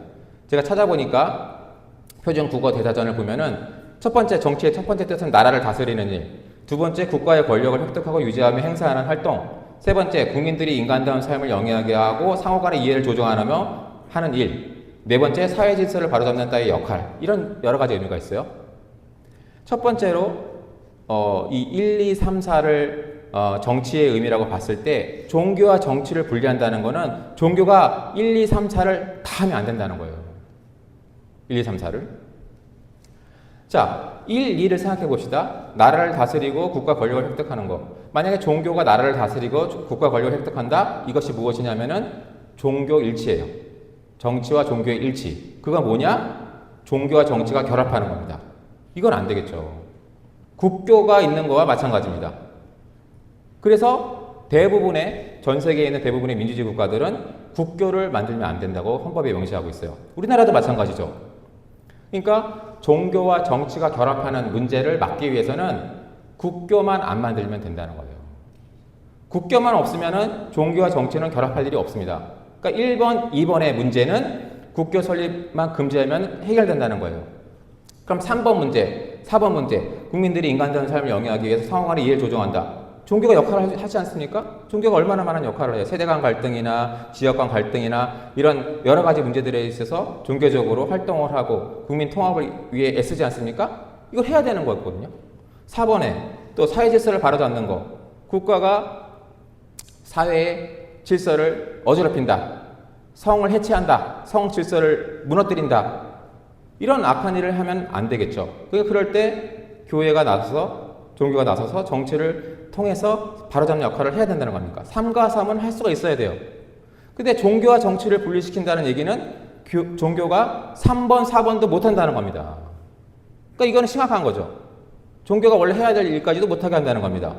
제가 찾아보니까 표준 국어 대사전을 보면은 첫 번째 정치의 첫 번째 뜻은 나라를 다스리는 일, 두 번째 국가의 권력을 획득하고 유지하며 행사하는 활동, 세 번째 국민들이 인간다운 삶을 영위하게 하고 상호간의 이해를 조정하며 하는 일, 네 번째 사회 질서를 바로잡는 따위의 역할, 이런 여러 가지 의미가 있어요. 첫 번째로 이 1, 2, 3, 4를 정치의 의미라고 봤을 때 종교와 정치를 분리한다는 것은 종교가 1, 2, 3, 4를 다 하면 안 된다는 거예요. 1, 2, 3, 4를. 자, 1, 2를 생각해 봅시다. 나라를 다스리고 국가 권력을 획득하는 거. 만약에 종교가 나라를 다스리고 국가 권력을 획득한다? 이것이 무엇이냐면은 종교 일치예요. 정치와 종교의 일치. 그건 뭐냐? 종교와 정치가 결합하는 겁니다. 이건 안 되겠죠. 국교가 있는 거와 마찬가지입니다. 그래서 대부분의 전 세계에 있는 대부분의 민주주의 국가들은 국교를 만들면 안 된다고 헌법에 명시하고 있어요. 우리나라도 마찬가지죠. 그러니까 종교와 정치가 결합하는 문제를 막기 위해서는 국교만 안 만들면 된다는 거예요. 국교만 없으면은 종교와 정치는 결합할 일이 없습니다. 그러니까 1번, 2번의 문제는 국교 설립만 금지하면 해결된다는 거예요. 그럼 3번 문제, 4번 문제, 국민들이 인간다운 삶을 영위하기 위해서 상호 간의 이해를 조정한다. 종교가 역할을 하지 않습니까? 종교가 얼마나 많은 역할을 해요. 세대 간 갈등이나 지역 간 갈등이나 이런 여러 가지 문제들에 있어서 종교적으로 활동을 하고 국민 통합을 위해 애쓰지 않습니까? 이걸 해야 되는 거였거든요. 4번에 또 사회 질서를 바로잡는 거. 국가가 사회의 질서를 어지럽힌다. 성을 해체한다. 성 질서를 무너뜨린다. 이런 악한 일을 하면 안 되겠죠. 그러니까 그럴 때 교회가 나서서 종교가 나서서 정치를 통해서 바로잡는 역할을 해야 된다는 겁니까? 3과 3은 할 수가 있어야 돼요. 근데 종교와 정치를 분리시킨다는 얘기는 종교가 3번, 4번도 못한다는 겁니다. 그러니까 이거는 심각한 거죠. 종교가 원래 해야 될 일까지도 못하게 한다는 겁니다.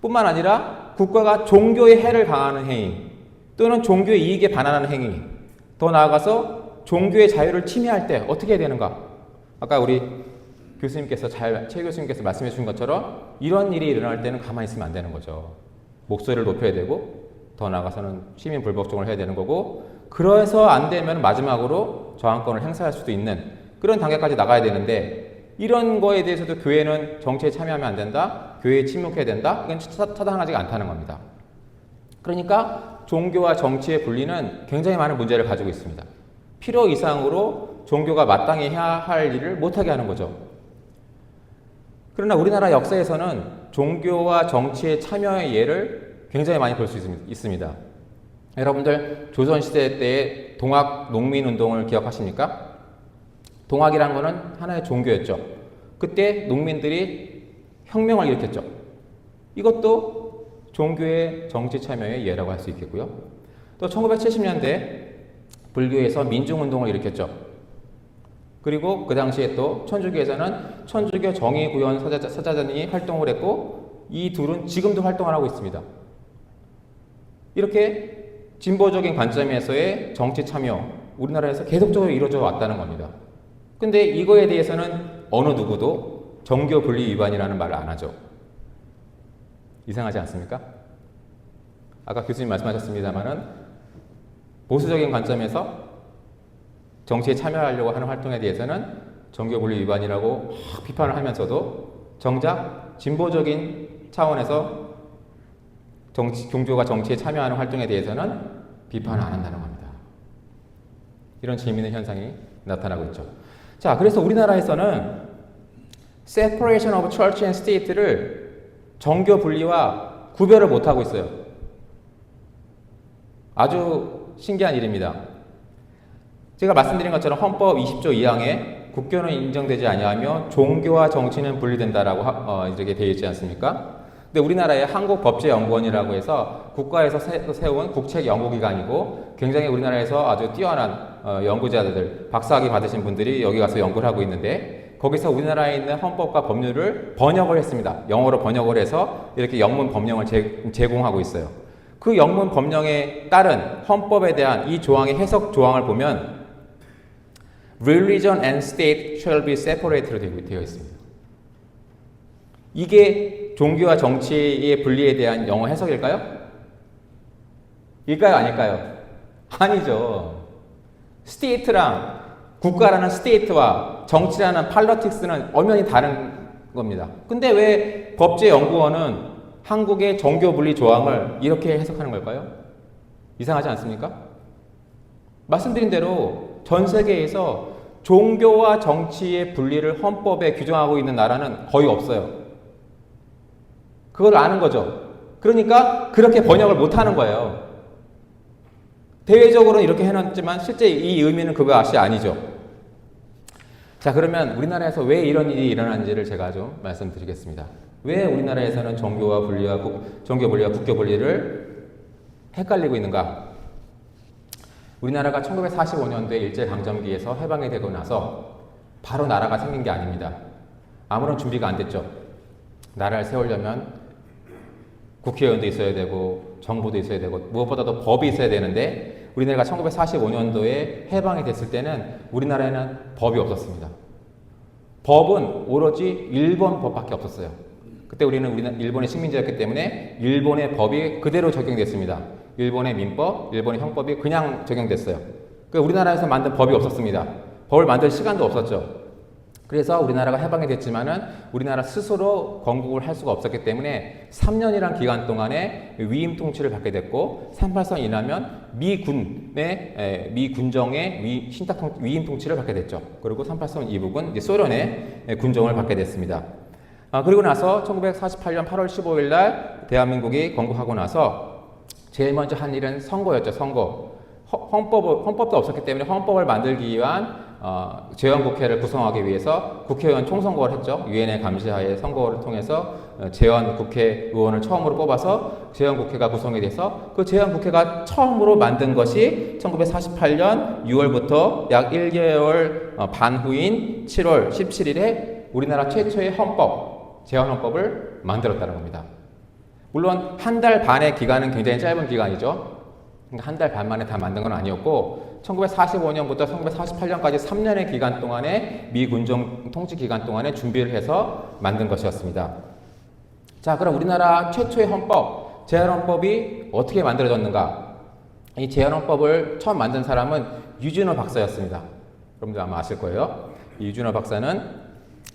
뿐만 아니라 국가가 종교의 해를 가하는 행위 또는 종교의 이익에 반환하는 행위, 더 나아가서 종교의 자유를 침해할 때 어떻게 해야 되는가? 아까 우리 최 교수님께서 말씀해 주신 것처럼 이런 일이 일어날 때는 가만히 있으면 안 되는 거죠. 목소리를 높여야 되고 더 나아가서는 시민 불복종을 해야 되는 거고, 그래서 안 되면 마지막으로 저항권을 행사할 수도 있는 그런 단계까지 나가야 되는데, 이런 거에 대해서도 교회는 정치에 참여하면 안 된다, 교회에 침묵해야 된다, 이건 타당하지가 않다는 겁니다. 그러니까 종교와 정치의 분리는 굉장히 많은 문제를 가지고 있습니다. 필요 이상으로 종교가 마땅히 해야 할 일을 못하게 하는 거죠. 그러나 우리나라 역사에서는 종교와 정치의 참여의 예를 굉장히 많이 볼 수 있습니다. 여러분들 조선시대 때의 동학 농민운동을 기억하십니까? 동학이라는 것은 하나의 종교였죠. 그때 농민들이 혁명을 일으켰죠. 이것도 종교의 정치 참여의 예라고 할 수 있겠고요. 또 1970년대 불교에서 민중운동을 일으켰죠. 그리고 그 당시에 또 천주교에서는 천주교 정의구현 서자전이 활동을 했고, 이 둘은 지금도 활동을 하고 있습니다. 이렇게 진보적인 관점에서의 정치 참여, 우리나라에서 계속적으로 이루어져 왔다는 겁니다. 근데 이거에 대해서는 어느 누구도 정교 분리 위반이라는 말을 안 하죠. 이상하지 않습니까? 아까 교수님 말씀하셨습니다마는 보수적인 관점에서 정치에 참여하려고 하는 활동에 대해서는 정교 분리 위반이라고 비판을 하면서도 정작 진보적인 차원에서 종교가 정치에 참여하는 활동에 대해서는 비판을 안 한다는 겁니다. 이런 재미있는 현상이 나타나고 있죠. 자, 그래서 우리나라에서는 separation of church and state를 정교 분리와 구별을 못하고 있어요. 아주 신기한 일입니다. 제가 말씀드린 것처럼 헌법 20조 2항에 국교는 인정되지 아니하며 종교와 정치는 분리된다라고 이렇게 되어 있지 않습니까? 근데 우리나라에 한국법제연구원이라고 해서 국가에서 세운 국책 연구기관이고, 굉장히 우리나라에서 아주 뛰어난 연구자들, 박사학위 받으신 분들이 여기 가서 연구를 하고 있는데, 거기서 우리나라에 있는 헌법과 법률을 번역을 했습니다. 영어로 번역을 해서 이렇게 영문 법령을 제공하고 있어요. 그 영문 법령에 따른 헌법에 대한 이 조항의 해석 조항을 보면 Religion and state shall be separated로 되어 있습니다. 이게 종교와 정치의 분리에 대한 영어 해석일까요? 일까요? 아닐까요? 아니죠. state랑 국가라는 state와 정치라는 politics는 엄연히 다른 겁니다. 근데 왜 법제연구원은 한국의 정교 분리 조항을 이렇게 해석하는 걸까요? 이상하지 않습니까? 말씀드린 대로 전 세계에서 종교와 정치의 분리를 헌법에 규정하고 있는 나라는 거의 없어요. 그걸 아는 거죠. 그러니까 그렇게 번역을 못하는 거예요. 대외적으로는 이렇게 해놨지만 실제 이 의미는 그것이 아니죠. 자, 그러면 우리나라에서 왜 이런 일이 일어나는지를 제가 좀 말씀드리겠습니다. 왜 우리나라에서는 종교 분리와 국교 분리를 헷갈리고 있는가? 우리나라가 1945년도에 일제강점기에서 해방이 되고 나서 바로 나라가 생긴 게 아닙니다. 아무런 준비가 안 됐죠. 나라를 세우려면 국회의원도 있어야 되고 정부도 있어야 되고 무엇보다도 법이 있어야 되는데, 우리나라가 1945년도에 해방이 됐을 때는 우리나라에는 법이 없었습니다. 법은 오로지 일본 법밖에 없었어요. 그때 우리는 일본의 식민지였기 때문에 일본의 법이 그대로 적용됐습니다. 일본의 민법, 일본의 형법이 그냥 적용됐어요. 그러니까 우리나라에서 만든 법이 없었습니다. 법을 만들 시간도 없었죠. 그래서 우리나라가 해방이 됐지만은 우리나라 스스로 건국을 할 수가 없었기 때문에 3년이란 기간 동안에 위임 통치를 받게 됐고 38선 이나면 미 군정의 신탁 위임 통치를 받게 됐죠. 그리고 38선 이북은 이제 소련의 군정을 받게 됐습니다. 그리고 나서 1948년 8월 15일 날 대한민국이 건국하고 나서 제일 먼저 한 일은 선거였죠. 선거. 헌법도 없었기 때문에 헌법을 만들기 위한 재헌국회를 구성하기 위해서 국회의원 총선거를 했죠. 유엔의 감시하에 선거를 통해서 재헌국회의원을 처음으로 뽑아서 재헌국회가 구성이 돼서 그 재헌국회가 처음으로 만든 것이 1948년 6월부터 약 1개월 반 후인 7월 17일에 우리나라 최초의 헌법, 재헌헌법을 만들었다는 겁니다. 물론 한 달 반의 기간은 굉장히 짧은 기간이죠. 한 달 반 만에 다 만든 건 아니었고 1945년부터 1948년까지 3년의 기간 동안에 미 군정 통치 기간 동안에 준비를 해서 만든 것이었습니다. 자, 그럼 우리나라 최초의 헌법, 재헌헌법이 어떻게 만들어졌는가? 이 재헌헌법을 처음 만든 사람은 유진호 박사였습니다. 여러분들 아마 아실 거예요. 이 유진호 박사는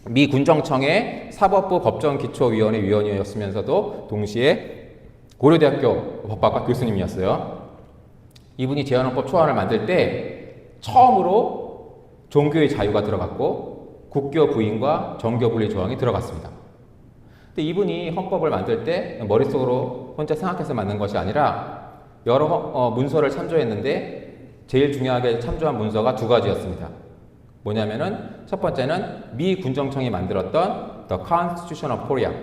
미 군정청의 사법부 법정기초위원회 위원이었으면서도 동시에 고려대학교 법학과 교수님이었어요. 이분이 재헌헌법 초안을 만들 때 처음으로 종교의 자유가 들어갔고 국교 부인과 정교 분리 조항이 들어갔습니다. 근데 이분이 헌법을 만들 때 머릿속으로 혼자 생각해서 만든 것이 아니라 여러 문서를 참조했는데 제일 중요하게 참조한 문서가 두 가지였습니다. 뭐냐면은 첫 번째는 미 군정청이 만들었던 The Constitution of Korea.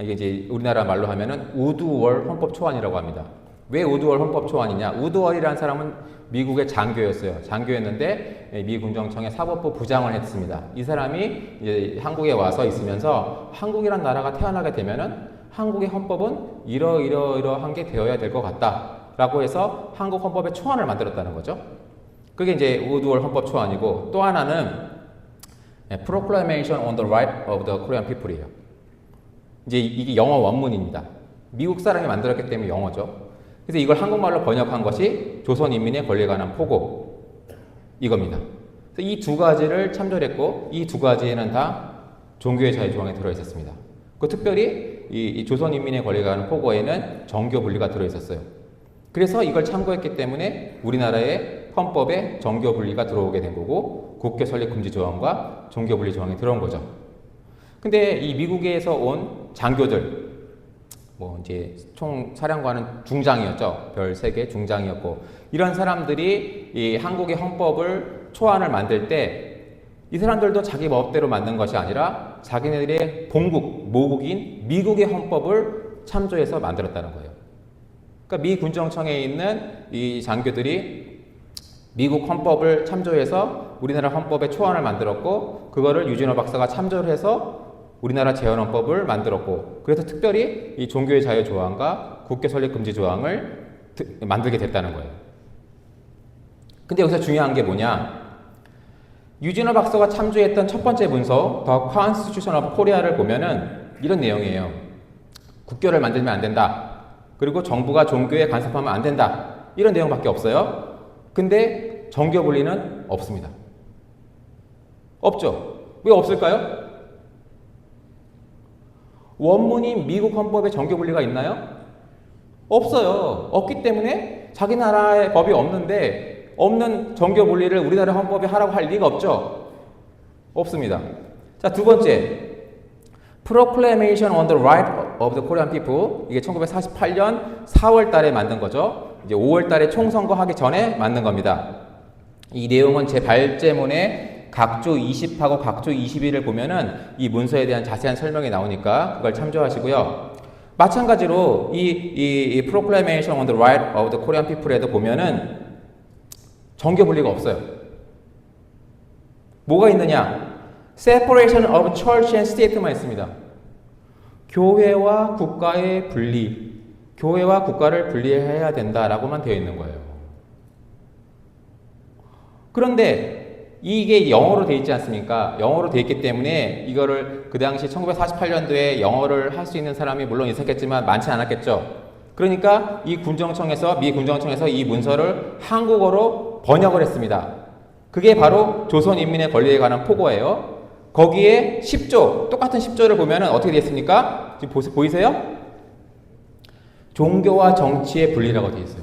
이게 이제 우리나라 말로 하면은 우두월 헌법 초안이라고 합니다. 왜 우두월 헌법 초안이냐? 우두월이라는 사람은 미국의 장교였어요. 장교였는데 미 군정청의 사법부 부장을 했습니다. 이 사람이 이제 한국에 와서 있으면서 한국이란 나라가 태어나게 되면은 한국의 헌법은 이러한 게 되어야 될 것 같다라고 해서 한국 헌법의 초안을 만들었다는 거죠. 그게 이제 우두월 헌법 초안이고 또 하나는 Proclamation on the Right of the Korean People이에요. 이제 이게 영어 원문입니다. 미국 사람이 만들었기 때문에 영어죠. 그래서 이걸 한국말로 번역한 것이 조선인민의 권리에 관한 포고 이겁니다. 이 두 가지를 참조했고 이 두 가지에는 다 종교의 자유 조항에 들어있었습니다. 그 특별히 이 조선인민의 권리에 관한 포고에는 정교 분리가 들어있었어요. 그래서 이걸 참고했기 때문에 우리나라의 헌법에 정교 분리가 들어오게 된 거고 국교 설립 금지 조항과 종교 분리 조항이 들어온 거죠. 근데 이 미국에서 온 장교들 뭐 이제 총 사령관은 중장이었죠. 별 3개 중장이었고 이런 사람들이 이 한국의 헌법을 초안을 만들 때 이 사람들도 자기 마음대로 만든 것이 아니라 자기네들의 본국, 모국인 미국의 헌법을 참조해서 만들었다는 거예요. 그러니까 미 군정청에 있는 이 장교들이 미국 헌법을 참조해서 우리나라 헌법의 초안을 만들었고 그거를 유진호 박사가 참조를 해서 우리나라 재헌헌법을 만들었고 그래서 특별히 이 종교의 자유 조항과 국교 설립 금지 조항을 만들게 됐다는 거예요. 근데 여기서 중요한 게 뭐냐? 유진호 박사가 참조했던 첫 번째 문서 The Constitution of Korea를 보면은 이런 내용이에요. 국교를 만들면 안 된다. 그리고 정부가 종교에 간섭하면 안 된다. 이런 내용밖에 없어요. 근데 정교 분리는 없습니다. 없죠. 왜 없을까요? 원문인 미국 헌법에 정교 분리가 있나요? 없어요. 없기 때문에 자기 나라의 법이 없는 정교 분리를 우리나라 헌법에 하라고 할 리가 없죠. 없습니다. 자, 두 번째. Proclamation on the Right of the Korean People. 이게 1948년 4월 달에 만든 거죠. 이제 5월 달에 총선거 하기 전에 만든 겁니다. 이 내용은 제 발제문에 각조 20하고 각조 21을 보면은 이 문서에 대한 자세한 설명이 나오니까 그걸 참조하시고요. 마찬가지로 이 Proclamation on the Right of the Korean People에도 보면은 정교 분리가 없어요. 뭐가 있느냐? Separation of Church and State만 있습니다. 교회와 국가의 분리, 교회와 국가를 분리해야 된다라고만 되어 있는 거예요. 그런데 이게 영어로 돼 있지 않습니까? 영어로 돼 있기 때문에 이거를 그 당시 1948년도에 영어를 할 수 있는 사람이 물론 있었겠지만 많지 않았겠죠. 그러니까 이 군정청에서 미 군정청에서 이 문서를 한국어로 번역을 했습니다. 그게 바로 조선인민의 권리에 관한 포고예요. 거기에 10조, 똑같은 10조를 보면은 어떻게 되어 있습니까? 지금 보이세요? 종교와 정치의 분리라고 되어 있어요.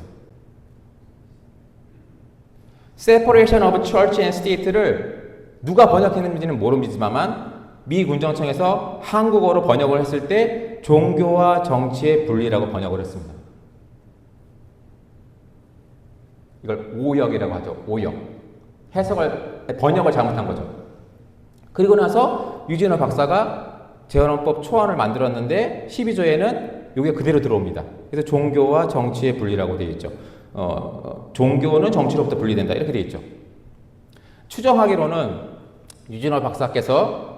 Separation of Church and State를 누가 번역했는지는 모르지만 미 군정청에서 한국어로 번역을 했을 때 종교와 정치의 분리라고 번역을 했습니다. 이걸 오역이라고 하죠. 오역. 번역을 잘못한 거죠. 그리고 나서 유진호 박사가 재헌헌법 초안을 만들었는데 12조에는 이게 그대로 들어옵니다. 그래서 종교와 정치의 분리라고 되어 있죠. 종교는 정치로부터 분리된다 이렇게 되어 있죠. 추정하기로는 유진호 박사께서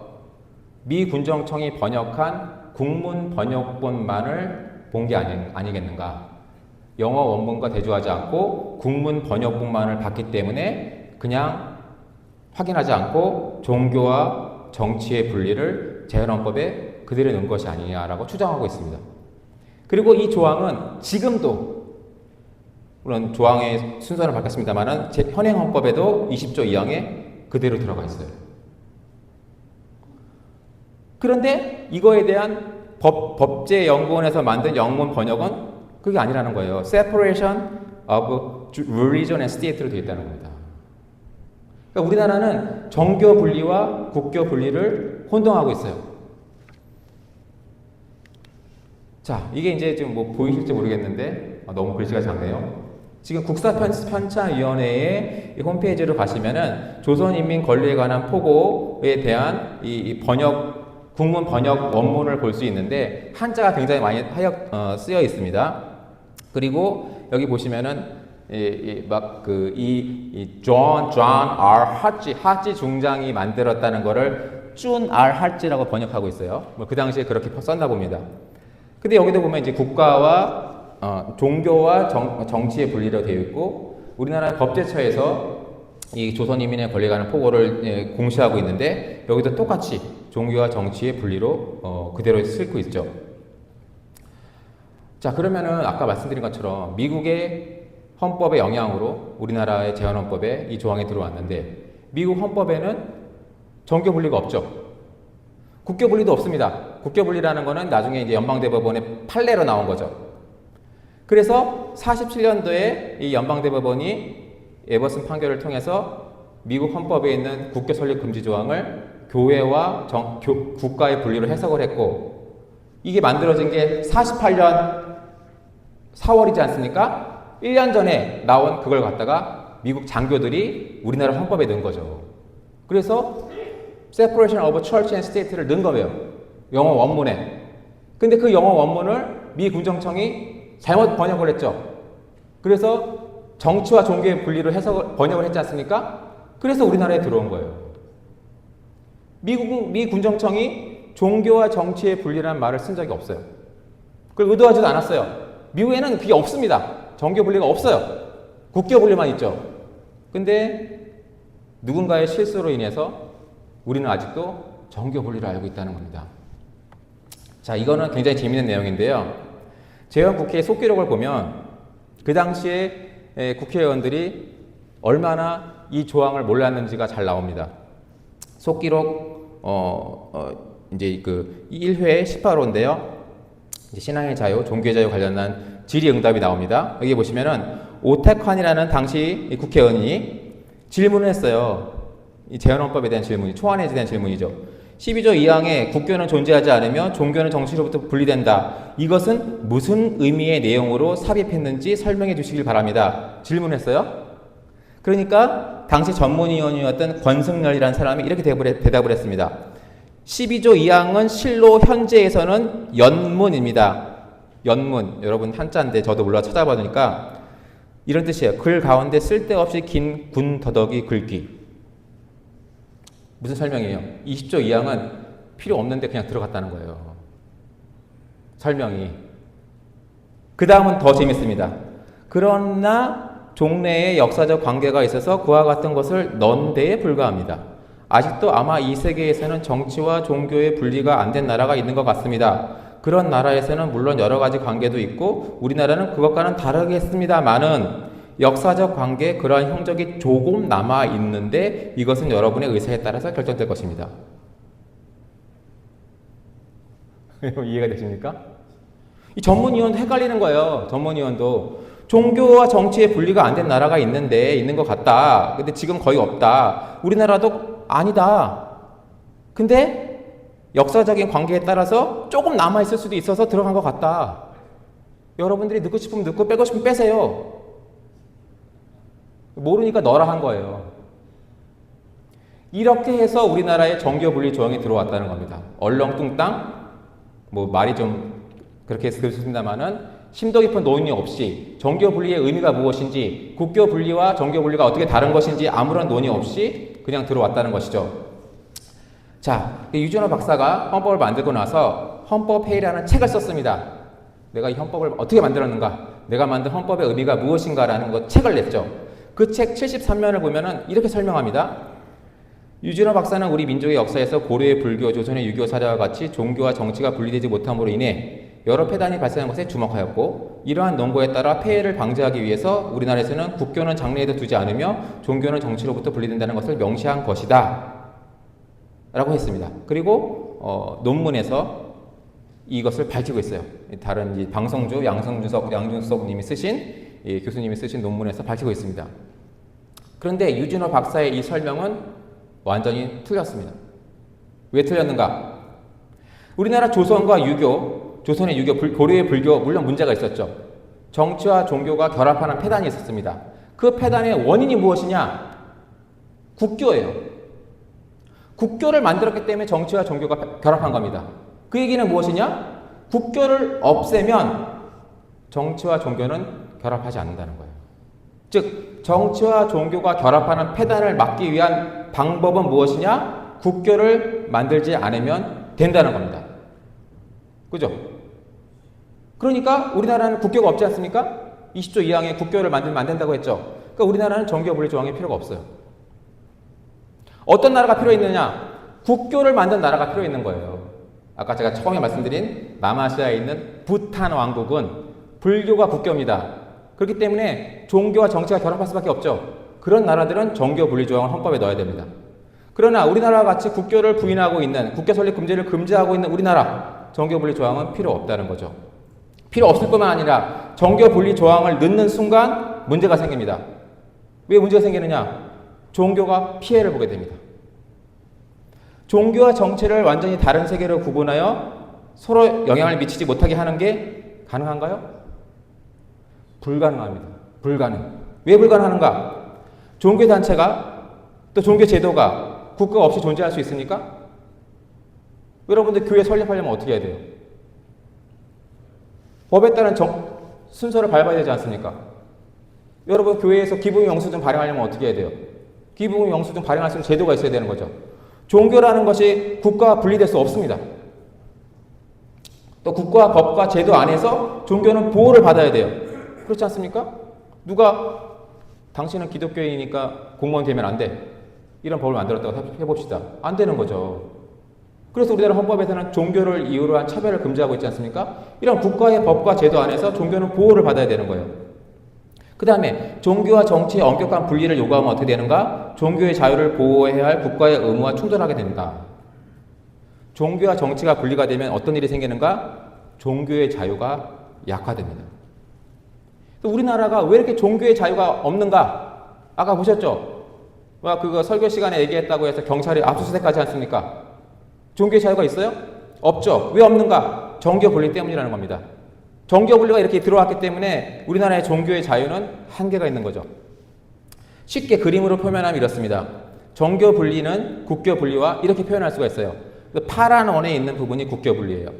미 군정청이 번역한 국문 번역본만을 본 게 아니겠는가. 영어 원문과 대조하지 않고 국문 번역본만을 봤기 때문에 그냥 확인하지 않고 종교와 정치의 분리를 재헌헌법에 그대로 넣은 것이 아니냐라고 추정하고 있습니다. 그리고 이 조항은 지금도 물론 조항의 순서는 바뀌었습니다만 현행 헌법에도 20조 2항에 그대로 들어가 있어요. 그런데 이거에 대한 법제연구원에서 만든 영문 번역은 그게 아니라는 거예요. Separation of Religion and State로 되어 있다는 겁니다. 그러니까 우리나라는 정교 분리와 국교 분리를 혼동하고 있어요. 자, 이게 이제 지금 뭐 보이실지 모르겠는데 너무 글씨가 작네요. 지금 국사편찬위원회의 홈페이지로 가시면은 조선인민 권리에 관한 포고에 대한 이 국문 번역 원문을 볼 수 있는데 한자가 굉장히 많이 쓰여 있습니다. 그리고 여기 보시면은 존 R 하찌 중장이 만들었다는 거를 준 R 하찌라고 번역하고 있어요. 그 당시에 그렇게 썼나 봅니다. 근데 여기도 보면 이제 국가와 종교와 정치의 분리로 되어 있고 우리나라 법제처에서 이 조선인민의 권리에 관한 포고를 공시하고 있는데 여기도 똑같이 종교와 정치의 분리로 그대로 쓰고 있죠. 자, 그러면은 아까 말씀드린 것처럼 미국의 헌법의 영향으로 우리나라의 재헌헌법에 이 조항이 들어왔는데 미국 헌법에는 정교 분리가 없죠. 국교 분리도 없습니다. 국교 분리라는 거는 나중에 이제 연방대법원의 판례로 나온 거죠. 그래서 47년도에 이 연방대법원이 에버슨 판결을 통해서 미국 헌법에 있는 국교 설립 금지 조항을 교회와 국가의 분리로 해석을 했고 이게 만들어진 게 48년 4월이지 않습니까? 1년 전에 나온 그걸 갖다가 미국 장교들이 우리나라 헌법에 넣은 거죠. 그래서 Separation of Church and State를 넣은 거예요. 영어 원문에. 근데 그 영어 원문을 미 군정청이 잘못 번역을 했죠. 그래서 정치와 종교의 분리로 번역을 했지 않습니까? 그래서 우리나라에 들어온 거예요. 미 군정청이 종교와 정치의 분리라는 말을 쓴 적이 없어요. 그걸 의도하지도 않았어요. 미국에는 그게 없습니다. 정교 분리가 없어요. 국교 분리만 있죠. 근데 누군가의 실수로 인해서 우리는 아직도 정교 분리를 알고 있다는 겁니다. 자, 이거는 굉장히 재미있는 내용인데요. 재헌국회의 속기록을 보면 그 당시에 국회의원들이 얼마나 이 조항을 몰랐는지가 잘 나옵니다. 속기록 이제 그 1회 18호인데요. 신앙의 자유, 종교의 자유 관련한 질의응답이 나옵니다. 여기 보시면은 오택환이라는 당시 국회의원이 질문을 했어요. 이 재헌헌법에 대한 질문이 초안에 대한 질문이죠. 12조 2항에 국교는 존재하지 않으며 종교는 정치로부터 분리된다. 이것은 무슨 의미의 내용으로 삽입했는지 설명해 주시길 바랍니다. 질문했어요. 그러니까 당시 전문위원이었던 권승열이라는 사람이 이렇게 대답을 했습니다. 12조 2항은 실로 현재에서는 연문입니다. 연문, 여러분 한자인데 저도 몰라 찾아보니까 이런 뜻이에요. 글 가운데 쓸데없이 긴 군더더기 긁기. 무슨 설명이에요? 20조 2항은 필요 없는데 그냥 들어갔다는 거예요. 설명이. 그 다음은 더 재밌습니다. 그러나 종래의 역사적 관계가 있어서 그와 같은 것을 넣은 데에 불과합니다. 아직도 아마 이 세계에서는 정치와 종교의 분리가 안 된 나라가 있는 것 같습니다. 그런 나라에서는 물론 여러 가지 관계도 있고 우리나라는 그것과는 다르겠습니다만은 역사적 관계, 그러한 형적이 조금 남아 있는데 이것은 여러분의 의사에 따라서 결정될 것입니다. 이해가 되십니까? 이 전문위원도 헷갈리는 거예요. 전문위원도 종교와 정치의 분리가 안 된 나라가 있는데 있는 것 같다. 근데 지금 거의 없다. 우리나라도 아니다. 근데 역사적인 관계에 따라서 조금 남아 있을 수도 있어서 들어간 것 같다. 여러분들이 넣고 싶으면 넣고 빼고 싶으면 빼세요. 모르니까 넣으라 한 거예요. 이렇게 해서 우리나라에 정교 분리 조항이 들어왔다는 겁니다. 얼렁뚱땅, 뭐 말이 좀 그렇게 그렇습니다만은 심도 깊은 논의 없이 정교 분리의 의미가 무엇인지, 국교 분리와 정교 분리가 어떻게 다른 것인지 아무런 논의 없이 그냥 들어왔다는 것이죠. 자, 유준호 박사가 헌법을 만들고 나서 헌법회의라는 책을 썼습니다. 내가 이 헌법을 어떻게 만들었는가, 내가 만든 헌법의 의미가 무엇인가라는 책을 냈죠. 그 책 73면을 보면은 이렇게 설명합니다. 유준호 박사는 우리 민족의 역사에서 고려의 불교, 조선의 유교 사례와 같이 종교와 정치가 분리되지 못함으로 인해 여러 폐단이 발생한 것에 주목하였고, 이러한 논거에 따라 폐해를 방지하기 위해서 우리나라에서는 국교는 장래에도 두지 않으며 종교는 정치로부터 분리된다는 것을 명시한 것이다 라고 했습니다. 그리고 논문에서 이것을 밝히고 있어요. 다른 방성주, 양준석 님이 쓰신, 교수님이 쓰신 논문에서 밝히고 있습니다. 그런데 유준호 박사의 이 설명은 완전히 틀렸습니다. 왜 틀렸는가? 우리나라 조선과 유교, 조선의 유교, 고려의 불교, 물론 문제가 있었죠. 정치와 종교가 결합하는 폐단이 있었습니다. 그 폐단의 원인이 무엇이냐? 국교예요. 국교를 만들었기 때문에 정치와 종교가 결합한 겁니다. 그 얘기는 무엇이냐? 국교를 없애면 정치와 종교는 결합하지 않는다는 거예요. 즉, 정치와 종교가 결합하는 폐단을 막기 위한 방법은 무엇이냐? 국교를 만들지 않으면 된다는 겁니다. 그죠? 그러니까 우리나라는 국교가 없지 않습니까? 20조 2항에 국교를 만들면 안 된다고 했죠. 그러니까 우리나라는 정교 분리 조항이 필요가 없어요. 어떤 나라가 필요 있느냐? 국교를 만든 나라가 필요 있는 거예요. 아까 제가 처음에 말씀드린 남아시아에 있는 부탄 왕국은 불교가 국교입니다. 그렇기 때문에 종교와 정치가 결합할 수밖에 없죠. 그런 나라들은 정교 분리 조항을 헌법에 넣어야 됩니다. 그러나 우리나라와 같이 국교를 부인하고 있는, 국교 설립 금지를 금지하고 있는 우리나라, 정교 분리 조항은 필요 없다는 거죠. 필요 없을 뿐만 아니라 정교 분리 조항을 넣는 순간 문제가 생깁니다. 왜 문제가 생기느냐? 종교가 피해를 보게 됩니다. 종교와 정치를 완전히 다른 세계로 구분하여 서로 영향을 미치지 못하게 하는 게 가능한가요? 불가능합니다. 불가능. 왜 불가능한가? 종교단체가, 또 종교제도가 국가 없이 존재할 수 있습니까? 여러분들 교회 설립하려면 어떻게 해야 돼요? 법에 따른 순서를 밟아야 되지 않습니까? 여러분 교회에서 기부금 영수증 발행하려면 어떻게 해야 돼요? 기부금 영수증 발행할 수 있는 제도가 있어야 되는 거죠. 종교라는 것이 국가와 분리될 수 없습니다. 또 국가, 법과 제도 안에서 종교는 보호를 받아야 돼요. 그렇지 않습니까? 누가 당신은 기독교인이니까 공무원 되면 안 돼. 이런 법을 만들었다고 해봅시다. 안 되는 거죠. 그래서 우리나라 헌법에서는 종교를 이유로 한 차별을 금지하고 있지 않습니까? 이런 국가의 법과 제도 안에서 종교는 보호를 받아야 되는 거예요. 그 다음에 종교와 정치의 엄격한 분리를 요구하면 어떻게 되는가? 종교의 자유를 보호해야 할 국가의 의무와 충돌하게 된다. 종교와 정치가 분리가 되면 어떤 일이 생기는가? 종교의 자유가 약화됩니다. 우리나라가 왜 이렇게 종교의 자유가 없는가? 아까 보셨죠? 그거 설교 시간에 얘기했다고 해서 경찰이 압수수색하지 않습니까? 종교의 자유가 있어요? 없죠. 왜 없는가? 정교 분리 때문이라는 겁니다. 정교 분리가 이렇게 들어왔기 때문에 우리나라의 종교의 자유는 한계가 있는 거죠. 쉽게 그림으로 표현하면 이렇습니다. 정교 분리는 국교 분리와 이렇게 표현할 수가 있어요. 파란 원에 있는 부분이 국교 분리예요.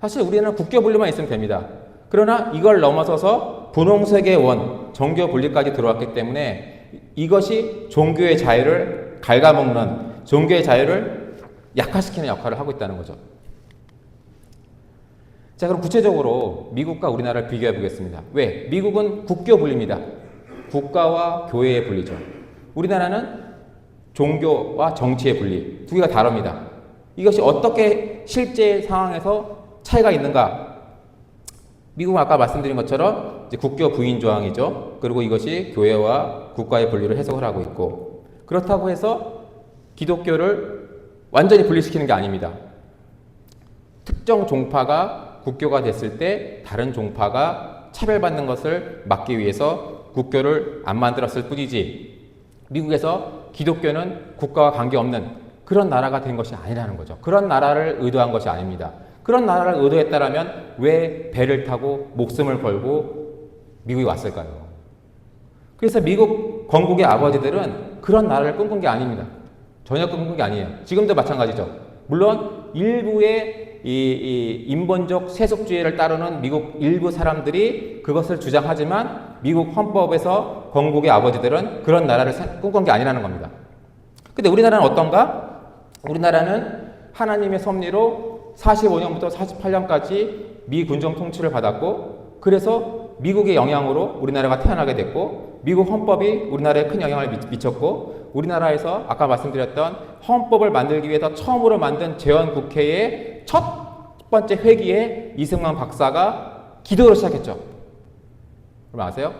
사실 우리는 국교 분리만 있으면 됩니다. 그러나 이걸 넘어서서 분홍색의 원, 정교 분리까지 들어왔기 때문에 이것이 종교의 자유를 갉아먹는, 종교의 자유를 약화시키는 역할을 하고 있다는 거죠. 자, 그럼 구체적으로 미국과 우리나라를 비교해 보겠습니다. 왜? 미국은 국교 분리입니다. 국가와 교회의 분리죠. 우리나라는 종교와 정치의 분리, 두 개가 다릅니다. 이것이 어떻게 실제 상황에서 차이가 있는가? 미국은 아까 말씀드린 것처럼 이제 국교 부인 조항이죠. 그리고 이것이 교회와 국가의 분리를 해석을 하고 있고, 그렇다고 해서 기독교를 완전히 분리시키는 게 아닙니다. 특정 종파가 국교가 됐을 때 다른 종파가 차별받는 것을 막기 위해서 국교를 안 만들었을 뿐이지, 미국에서 기독교는 국가와 관계없는 그런 나라가 된 것이 아니라는 거죠. 그런 나라를 의도한 것이 아닙니다. 그런 나라를 의도했다라면 왜 배를 타고 목숨을 걸고 미국에 왔을까요? 그래서 미국 건국의 아버지들은 그런 나라를 꿈꾼 게 아닙니다. 전혀 꿈꾼 게 아니에요. 지금도 마찬가지죠. 물론 일부의 이 인본적 세속주의를 따르는 미국 일부 사람들이 그것을 주장하지만 미국 헌법에서 건국의 아버지들은 그런 나라를 꿈꾼 게 아니라는 겁니다. 근데 우리나라는 어떤가? 우리나라는 하나님의 섭리로 45년부터 48년까지 미 군정 통치를 받았고, 그래서 미국의 영향으로 우리나라가 태어나게 됐고, 미국 헌법이 우리나라에 큰 영향을 미쳤고, 우리나라에서 아까 말씀드렸던 헌법을 만들기 위해서 처음으로 만든 재헌국회의 첫 번째 회기에 이승만 박사가 기도를 시작했죠. 여러분 아세요?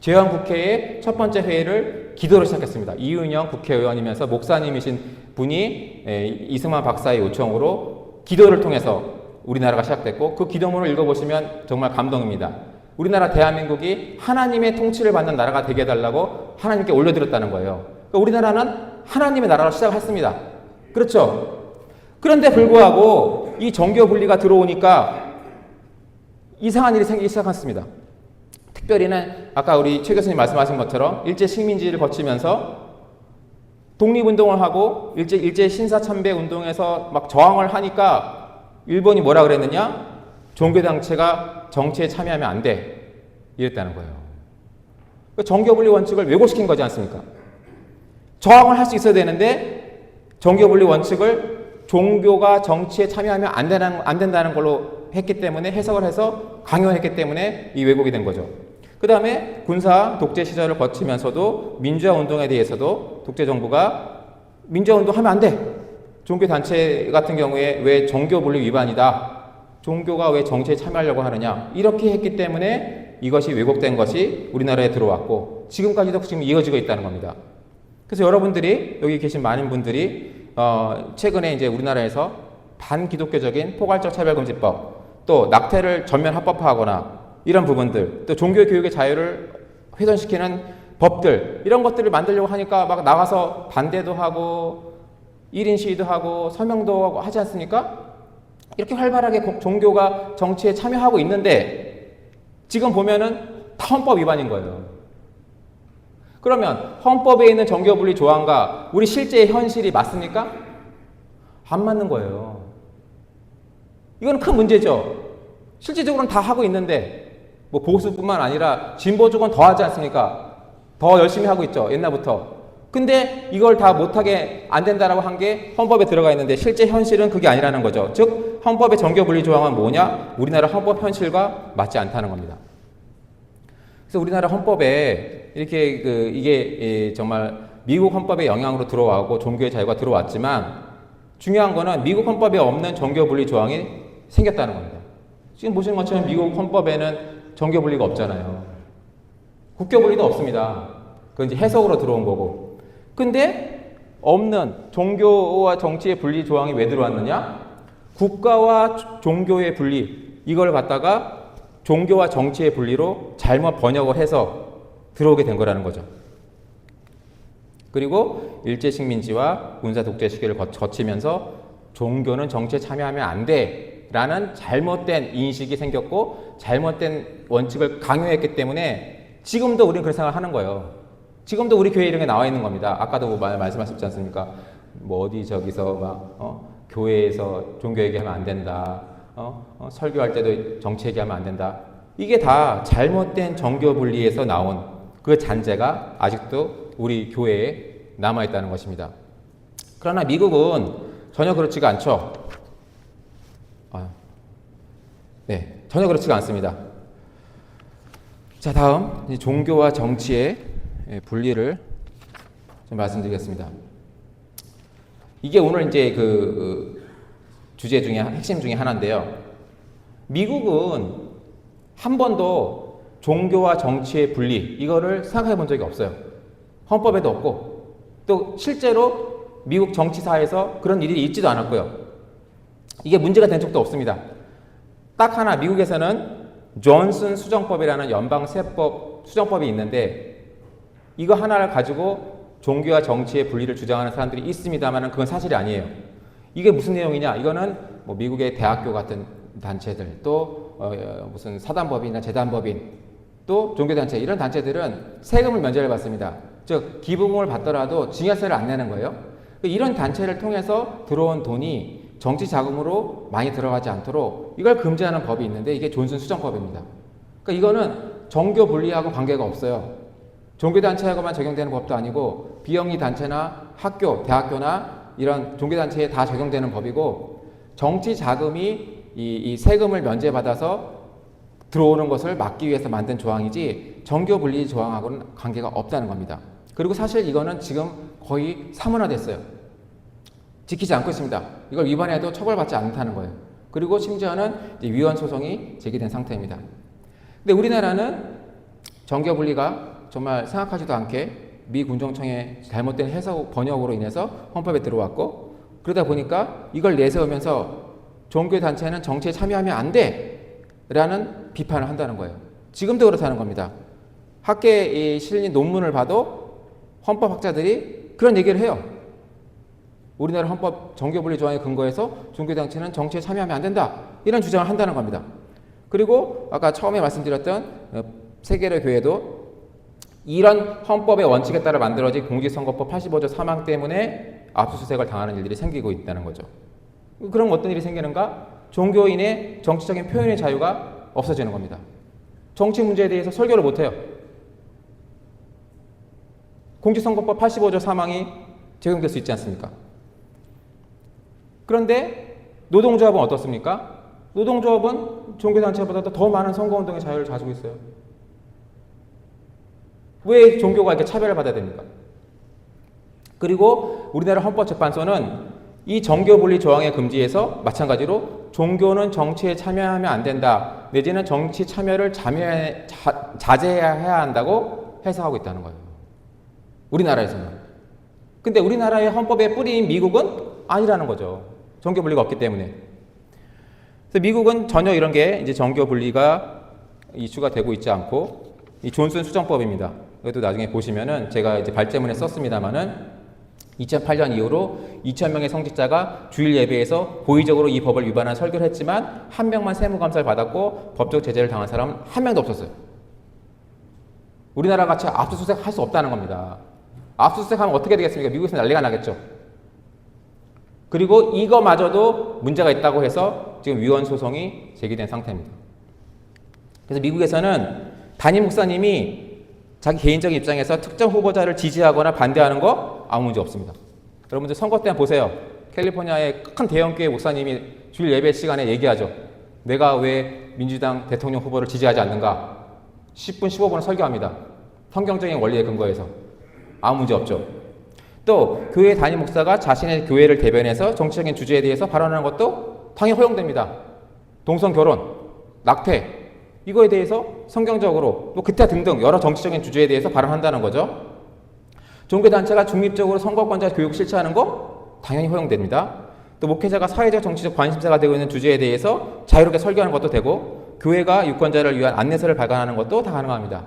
재헌국회의 첫 번째 회의를 기도로 시작했습니다. 이윤영 국회의원이면서 목사님이신 분이 이승만 박사의 요청으로 기도를 통해서 우리나라가 시작됐고, 그 기도문을 읽어보시면 정말 감동입니다. 우리나라 대한민국이 하나님의 통치를 받는 나라가 되게 해달라고 하나님께 올려드렸다는 거예요. 그러니까 우리나라는 하나님의 나라로 시작했습니다. 그렇죠? 그런데 불구하고 이 정교 분리가 들어오니까 이상한 일이 생기기 시작했습니다. 특별히는 아까 우리 최 교수님 말씀하신 것처럼 일제 식민지를 거치면서 독립운동을 하고 일제 신사참배 운동에서 막 저항을 하니까 일본이 뭐라 그랬느냐? 종교단체가 정치에 참여하면 안 돼. 이랬다는 거예요. 정교분리 원칙을 왜곡시킨 거지 않습니까? 저항을 할 수 있어야 되는데 정교분리 원칙을 종교가 정치에 참여하면 안 된다는 걸로 했기 때문에, 해석을 해서 강요했기 때문에 이 왜곡이 된 거죠. 그 다음에 군사 독재 시절을 거치면서도 민주화 운동에 대해서도 독재 정부가 민주화 운동 하면 안 돼. 종교단체 같은 경우에 왜 정교분리 위반이다. 종교가 왜 정치에 참여하려고 하느냐. 이렇게 했기 때문에 이것이 왜곡된 것이 우리나라에 들어왔고, 지금까지도 지금 이어지고 있다는 겁니다. 그래서 여러분들이, 여기 계신 많은 분들이 최근에 이제 우리나라에서 반기독교적인 포괄적 차별금지법, 또 낙태를 전면 합법화하거나 이런 부분들, 또 종교교육의 자유를 훼손시키는 법들, 이런 것들을 만들려고 하니까 막 나가서 반대도 하고 1인 시위도 하고 서명도 하고 하지 않습니까? 이렇게 활발하게 종교가 정치에 참여하고 있는데 지금 보면은 다 헌법 위반인 거예요. 그러면 헌법에 있는 정교분리 조항과 우리 실제의 현실이 맞습니까? 안 맞는 거예요. 이건 큰 문제죠. 실질적으로는 다 하고 있는데, 뭐 보수뿐만 아니라 진보 쪽은 더 하지 않습니까? 더 열심히 하고 있죠, 옛날부터. 근데 이걸 다 못하게 안 된다라고 한 게 헌법에 들어가 있는데 실제 현실은 그게 아니라는 거죠. 즉 헌법의 정교분리 조항은 뭐냐? 우리나라 헌법 현실과 맞지 않다는 겁니다. 그래서 우리나라 헌법에 이렇게 이게 정말 미국 헌법의 영향으로 들어와고 종교의 자유가 들어왔지만, 중요한 거는 미국 헌법에 없는 정교분리 조항이 생겼다는 겁니다. 지금 보시는 것처럼 미국 헌법에는 정교분리가 없잖아요. 국교분리도 없습니다. 그건 이제 해석으로 들어온 거고. 근데 없는 종교와 정치의 분리 조항이 왜 들어왔느냐? 국가와 종교의 분리, 이걸 갖다가 종교와 정치의 분리로 잘못 번역을 해서 들어오게 된 거라는 거죠. 그리고 일제 식민지와 군사 독재 시기를 거치면서 종교는 정치에 참여하면 안 돼 라는 잘못된 인식이 생겼고, 잘못된 원칙을 강요했기 때문에 지금도 우리는 그런 생각을 하는 거예요. 지금도 우리 교회 이런 게 나와 있는 겁니다. 아까도 말씀하셨지 않습니까? 뭐 어디 저기서 막 교회에서 종교 얘기하면 안 된다. 설교할 때도 정치 얘기하면 안 된다. 이게 다 잘못된 정교 분리에서 나온 그 잔재가 아직도 우리 교회에 남아 있다는 것입니다. 그러나 미국은 전혀 그렇지가 않죠. 네, 전혀 그렇지가 않습니다. 자, 다음 이제 종교와 정치의 분리를 좀 말씀드리겠습니다. 이게 오늘 이제 그 주제 중에 핵심 중에 하나인데요. 미국은 한 번도 종교와 정치의 분리 이거를 생각해 본 적이 없어요. 헌법에도 없고 또 실제로 미국 정치사에서 그런 일이 있지도 않았고요. 이게 문제가 된 적도 없습니다. 딱 하나 미국에서는 존슨 수정법이라는 연방세법 수정법이 있는데 이거 하나를 가지고 종교와 정치의 분리를 주장하는 사람들이 있습니다만 그건 사실이 아니에요. 이게 무슨 내용이냐? 이거는 뭐 미국의 대학교 같은 단체들 또 무슨 사단법인이나 재단법인 또 종교단체 이런 단체들은 세금을 면제를 받습니다. 즉 기부금을 받더라도 증여세를 안 내는 거예요. 이런 단체를 통해서 들어온 돈이 정치 자금으로 많이 들어가지 않도록 이걸 금지하는 법이 있는데 이게 존슨 수정법입니다. 그러니까 이거는 종교 분리하고 관계가 없어요. 종교단체하고만 적용되는 법도 아니고 비영리 단체나 학교, 대학교나 이런 종교단체에 다 적용되는 법이고 정치 자금이 이 세금을 면제받아서 들어오는 것을 막기 위해서 만든 조항이지 정교 분리 조항하고는 관계가 없다는 겁니다. 그리고 사실 이거는 지금 거의 사문화됐어요. 지키지 않고 있습니다. 이걸 위반해도 처벌받지 않다는 거예요. 그리고 심지어는 이제 위헌 소송이 제기된 상태입니다. 근데 우리나라는 정교 분리가 정말 생각하지도 않게 미 군정청의 잘못된 해석 번역으로 인해서 헌법에 들어왔고 그러다 보니까 이걸 내세우면서 종교단체는 정치에 참여하면 안 돼! 라는 비판을 한다는 거예요. 지금도 그렇다는 겁니다. 학계에 실린 논문을 봐도 헌법학자들이 그런 얘기를 해요. 우리나라 헌법 정교분리 조항에 근거해서 종교단체는 정치에 참여하면 안 된다. 이런 주장을 한다는 겁니다. 그리고 아까 처음에 말씀드렸던 세계의 교회도 이런 헌법의 원칙에 따라 만들어진 공직선거법 85조 3항 때문에 압수수색을 당하는 일들이 생기고 있다는 거죠. 그럼 어떤 일이 생기는가? 종교인의 정치적인 표현의 자유가 없어지는 겁니다. 정치 문제에 대해서 설교를 못해요. 공직선거법 85조 3항이 적용될 수 있지 않습니까? 그런데 노동조합은 어떻습니까? 노동조합은 종교단체보다도 더 많은 선거운동의 자유를 가지고 있어요. 왜 종교가 이렇게 차별을 받아야 됩니까? 그리고 우리나라 헌법재판소는 이 정교분리 조항의 금지에서 마찬가지로 종교는 정치에 참여하면 안 된다. 내지는 정치 참여를 자제해야 한다고 해석하고 있다는 거예요. 우리나라에서는. 근데 우리나라의 헌법의 뿌리인 미국은 아니라는 거죠. 정교 분리가 없기 때문에. 그래서 미국은 전혀 이런 게 이제 정교 분리가 이슈가 되고 있지 않고 이 존슨 수정법입니다. 이것도 나중에 보시면은 제가 이제 발제문에 썼습니다만은 2008년 이후로 2,000명의 성직자가 주일 예배에서 고의적으로 이 법을 위반한 설교를 했지만 한 명만 세무감사를 받았고 법적 제재를 당한 사람은 한 명도 없었어요. 우리나라 같이 압수수색 할 수 없다는 겁니다. 압수수색하면 어떻게 되겠습니까? 미국에서 난리가 나겠죠. 그리고 이거마저도 문제가 있다고 해서 지금 위헌 소송이 제기된 상태입니다. 그래서 미국에서는 담임 목사님이 자기 개인적인 입장에서 특정 후보자를 지지하거나 반대하는 거 아무 문제 없습니다. 여러분들 선거 때 보세요. 캘리포니아의 큰 대형교회 목사님이 주일 예배 시간에 얘기하죠. 내가 왜 민주당 대통령 후보를 지지하지 않는가? 10분, 15분을 설교합니다. 성경적인 원리에 근거해서. 아무 문제 없죠. 또 교회 담임 목사가 자신의 교회를 대변해서 정치적인 주제에 대해서 발언하는 것도 당연히 허용됩니다. 동성 결혼, 낙태 이거에 대해서 성경적으로 또 기타 등등 여러 정치적인 주제에 대해서 발언한다는 거죠. 종교단체가 중립적으로 선거권자 교육 실시하는 거 당연히 허용됩니다. 또 목회자가 사회적 정치적 관심사가 되고 있는 주제에 대해서 자유롭게 설교하는 것도 되고 교회가 유권자를 위한 안내서를 발간하는 것도 다 가능합니다.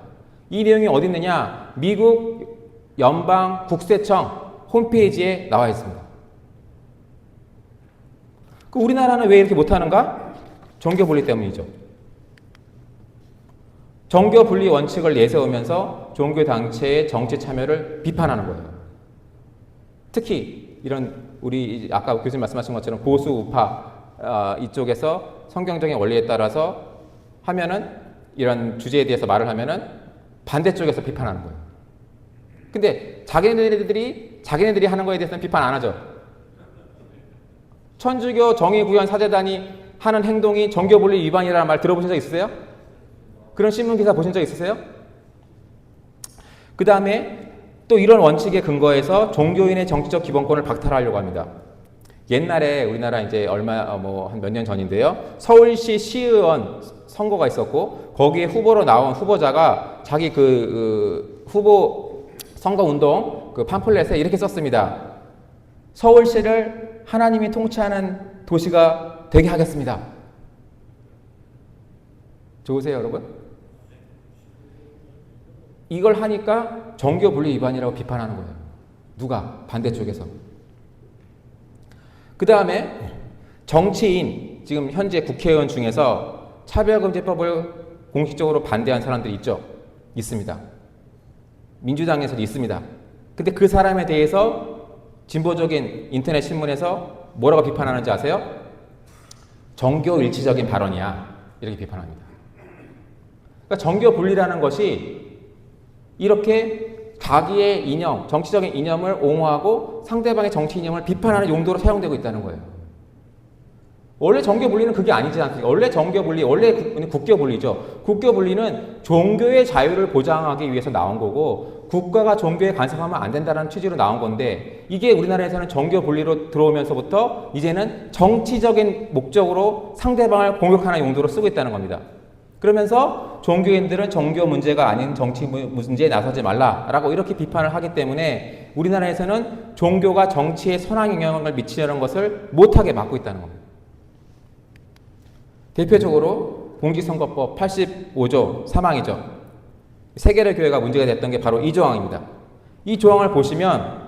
이 내용이 어디 있느냐? 미국 연방 국세청 홈페이지에 나와 있습니다. 그 우리나라는 왜 이렇게 못하는가? 정교분리 때문이죠. 정교분리 원칙을 내세우면서 종교단체의 정치 참여를 비판하는 거예요. 특히 이런 우리 아까 교수님 말씀하신 것처럼 보수 우파 이쪽에서 성경적인 원리에 따라서 하면은 이런 주제에 대해서 말을 하면은 반대쪽에서 비판하는 거예요. 근데 자기네들이 하는 거에 대해서는 비판 안 하죠. 천주교 정의구현 사제단이 하는 행동이 정교분리 위반이라는 말 들어보신 적 있으세요? 그런 신문 기사 보신 적 있으세요? 그 다음에 또 이런 원칙에 근거해서 종교인의 정치적 기본권을 박탈하려고 합니다. 옛날에 우리나라 이제 한 몇 년 전인데요. 서울시 시의원 선거가 있었고 거기에 후보로 나온 후보자가 자기 후보 선거 운동 그 팜플렛에 이렇게 썼습니다. 서울시를 하나님이 통치하는 도시가 되게 하겠습니다. 좋으세요, 여러분? 이걸 하니까 정교 분리 위반이라고 비판하는 거예요. 누가? 반대쪽에서. 그 다음에 정치인, 지금 현재 국회의원 중에서 차별금지법을 공식적으로 반대한 사람들이 있습니다. 민주당에서도 있습니다. 근데 그 사람에 대해서 진보적인 인터넷 신문에서 뭐라고 비판하는지 아세요? 정교 일치적인 발언이야. 이렇게 비판합니다. 그러니까 정교 분리라는 것이 이렇게 자기의 이념, 정치적인 이념을 옹호하고 상대방의 정치 이념을 비판하는 용도로 사용되고 있다는 거예요. 원래 정교 분리는 그게 아니지 않습니까? 원래 정교 분리, 원래 국교 분리죠. 국교 분리는 종교의 자유를 보장하기 위해서 나온 거고 국가가 종교에 간섭하면 안 된다는 취지로 나온 건데 이게 우리나라에서는 정교 분리로 들어오면서부터 이제는 정치적인 목적으로 상대방을 공격하는 용도로 쓰고 있다는 겁니다. 그러면서 종교인들은 종교 문제가 아닌 정치 문제에 나서지 말라라고 이렇게 비판을 하기 때문에 우리나라에서는 종교가 정치에 선한 영향을 미치려는 것을 못하게 막고 있다는 겁니다. 대표적으로 공직선거법 85조 3항이죠. 세계의 교회가 문제가 됐던 게 바로 이 조항입니다. 이 조항을 보시면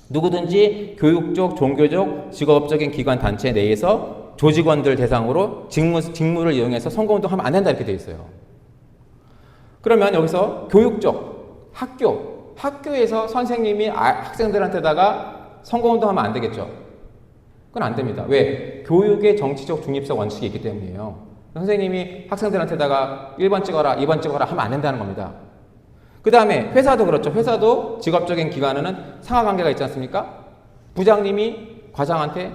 누구든지 교육적, 종교적, 직업적인 기관 단체 내에서 조직원들 대상으로 직무를 이용해서 선거운동하면 안 된다 이렇게 되어 있어요. 그러면 여기서 교육적, 학교에서 선생님이 학생들한테다가 선거운동하면 안 되겠죠. 그건 안 됩니다. 왜? 교육의 정치적 중립성 원칙이 있기 때문이에요. 선생님이 학생들한테다가 1번 찍어라, 2번 찍어라 하면 안 된다는 겁니다. 그 다음에 회사도 그렇죠. 회사도 직업적인 기관에는 상하관계가 있지 않습니까? 부장님이 과장한테,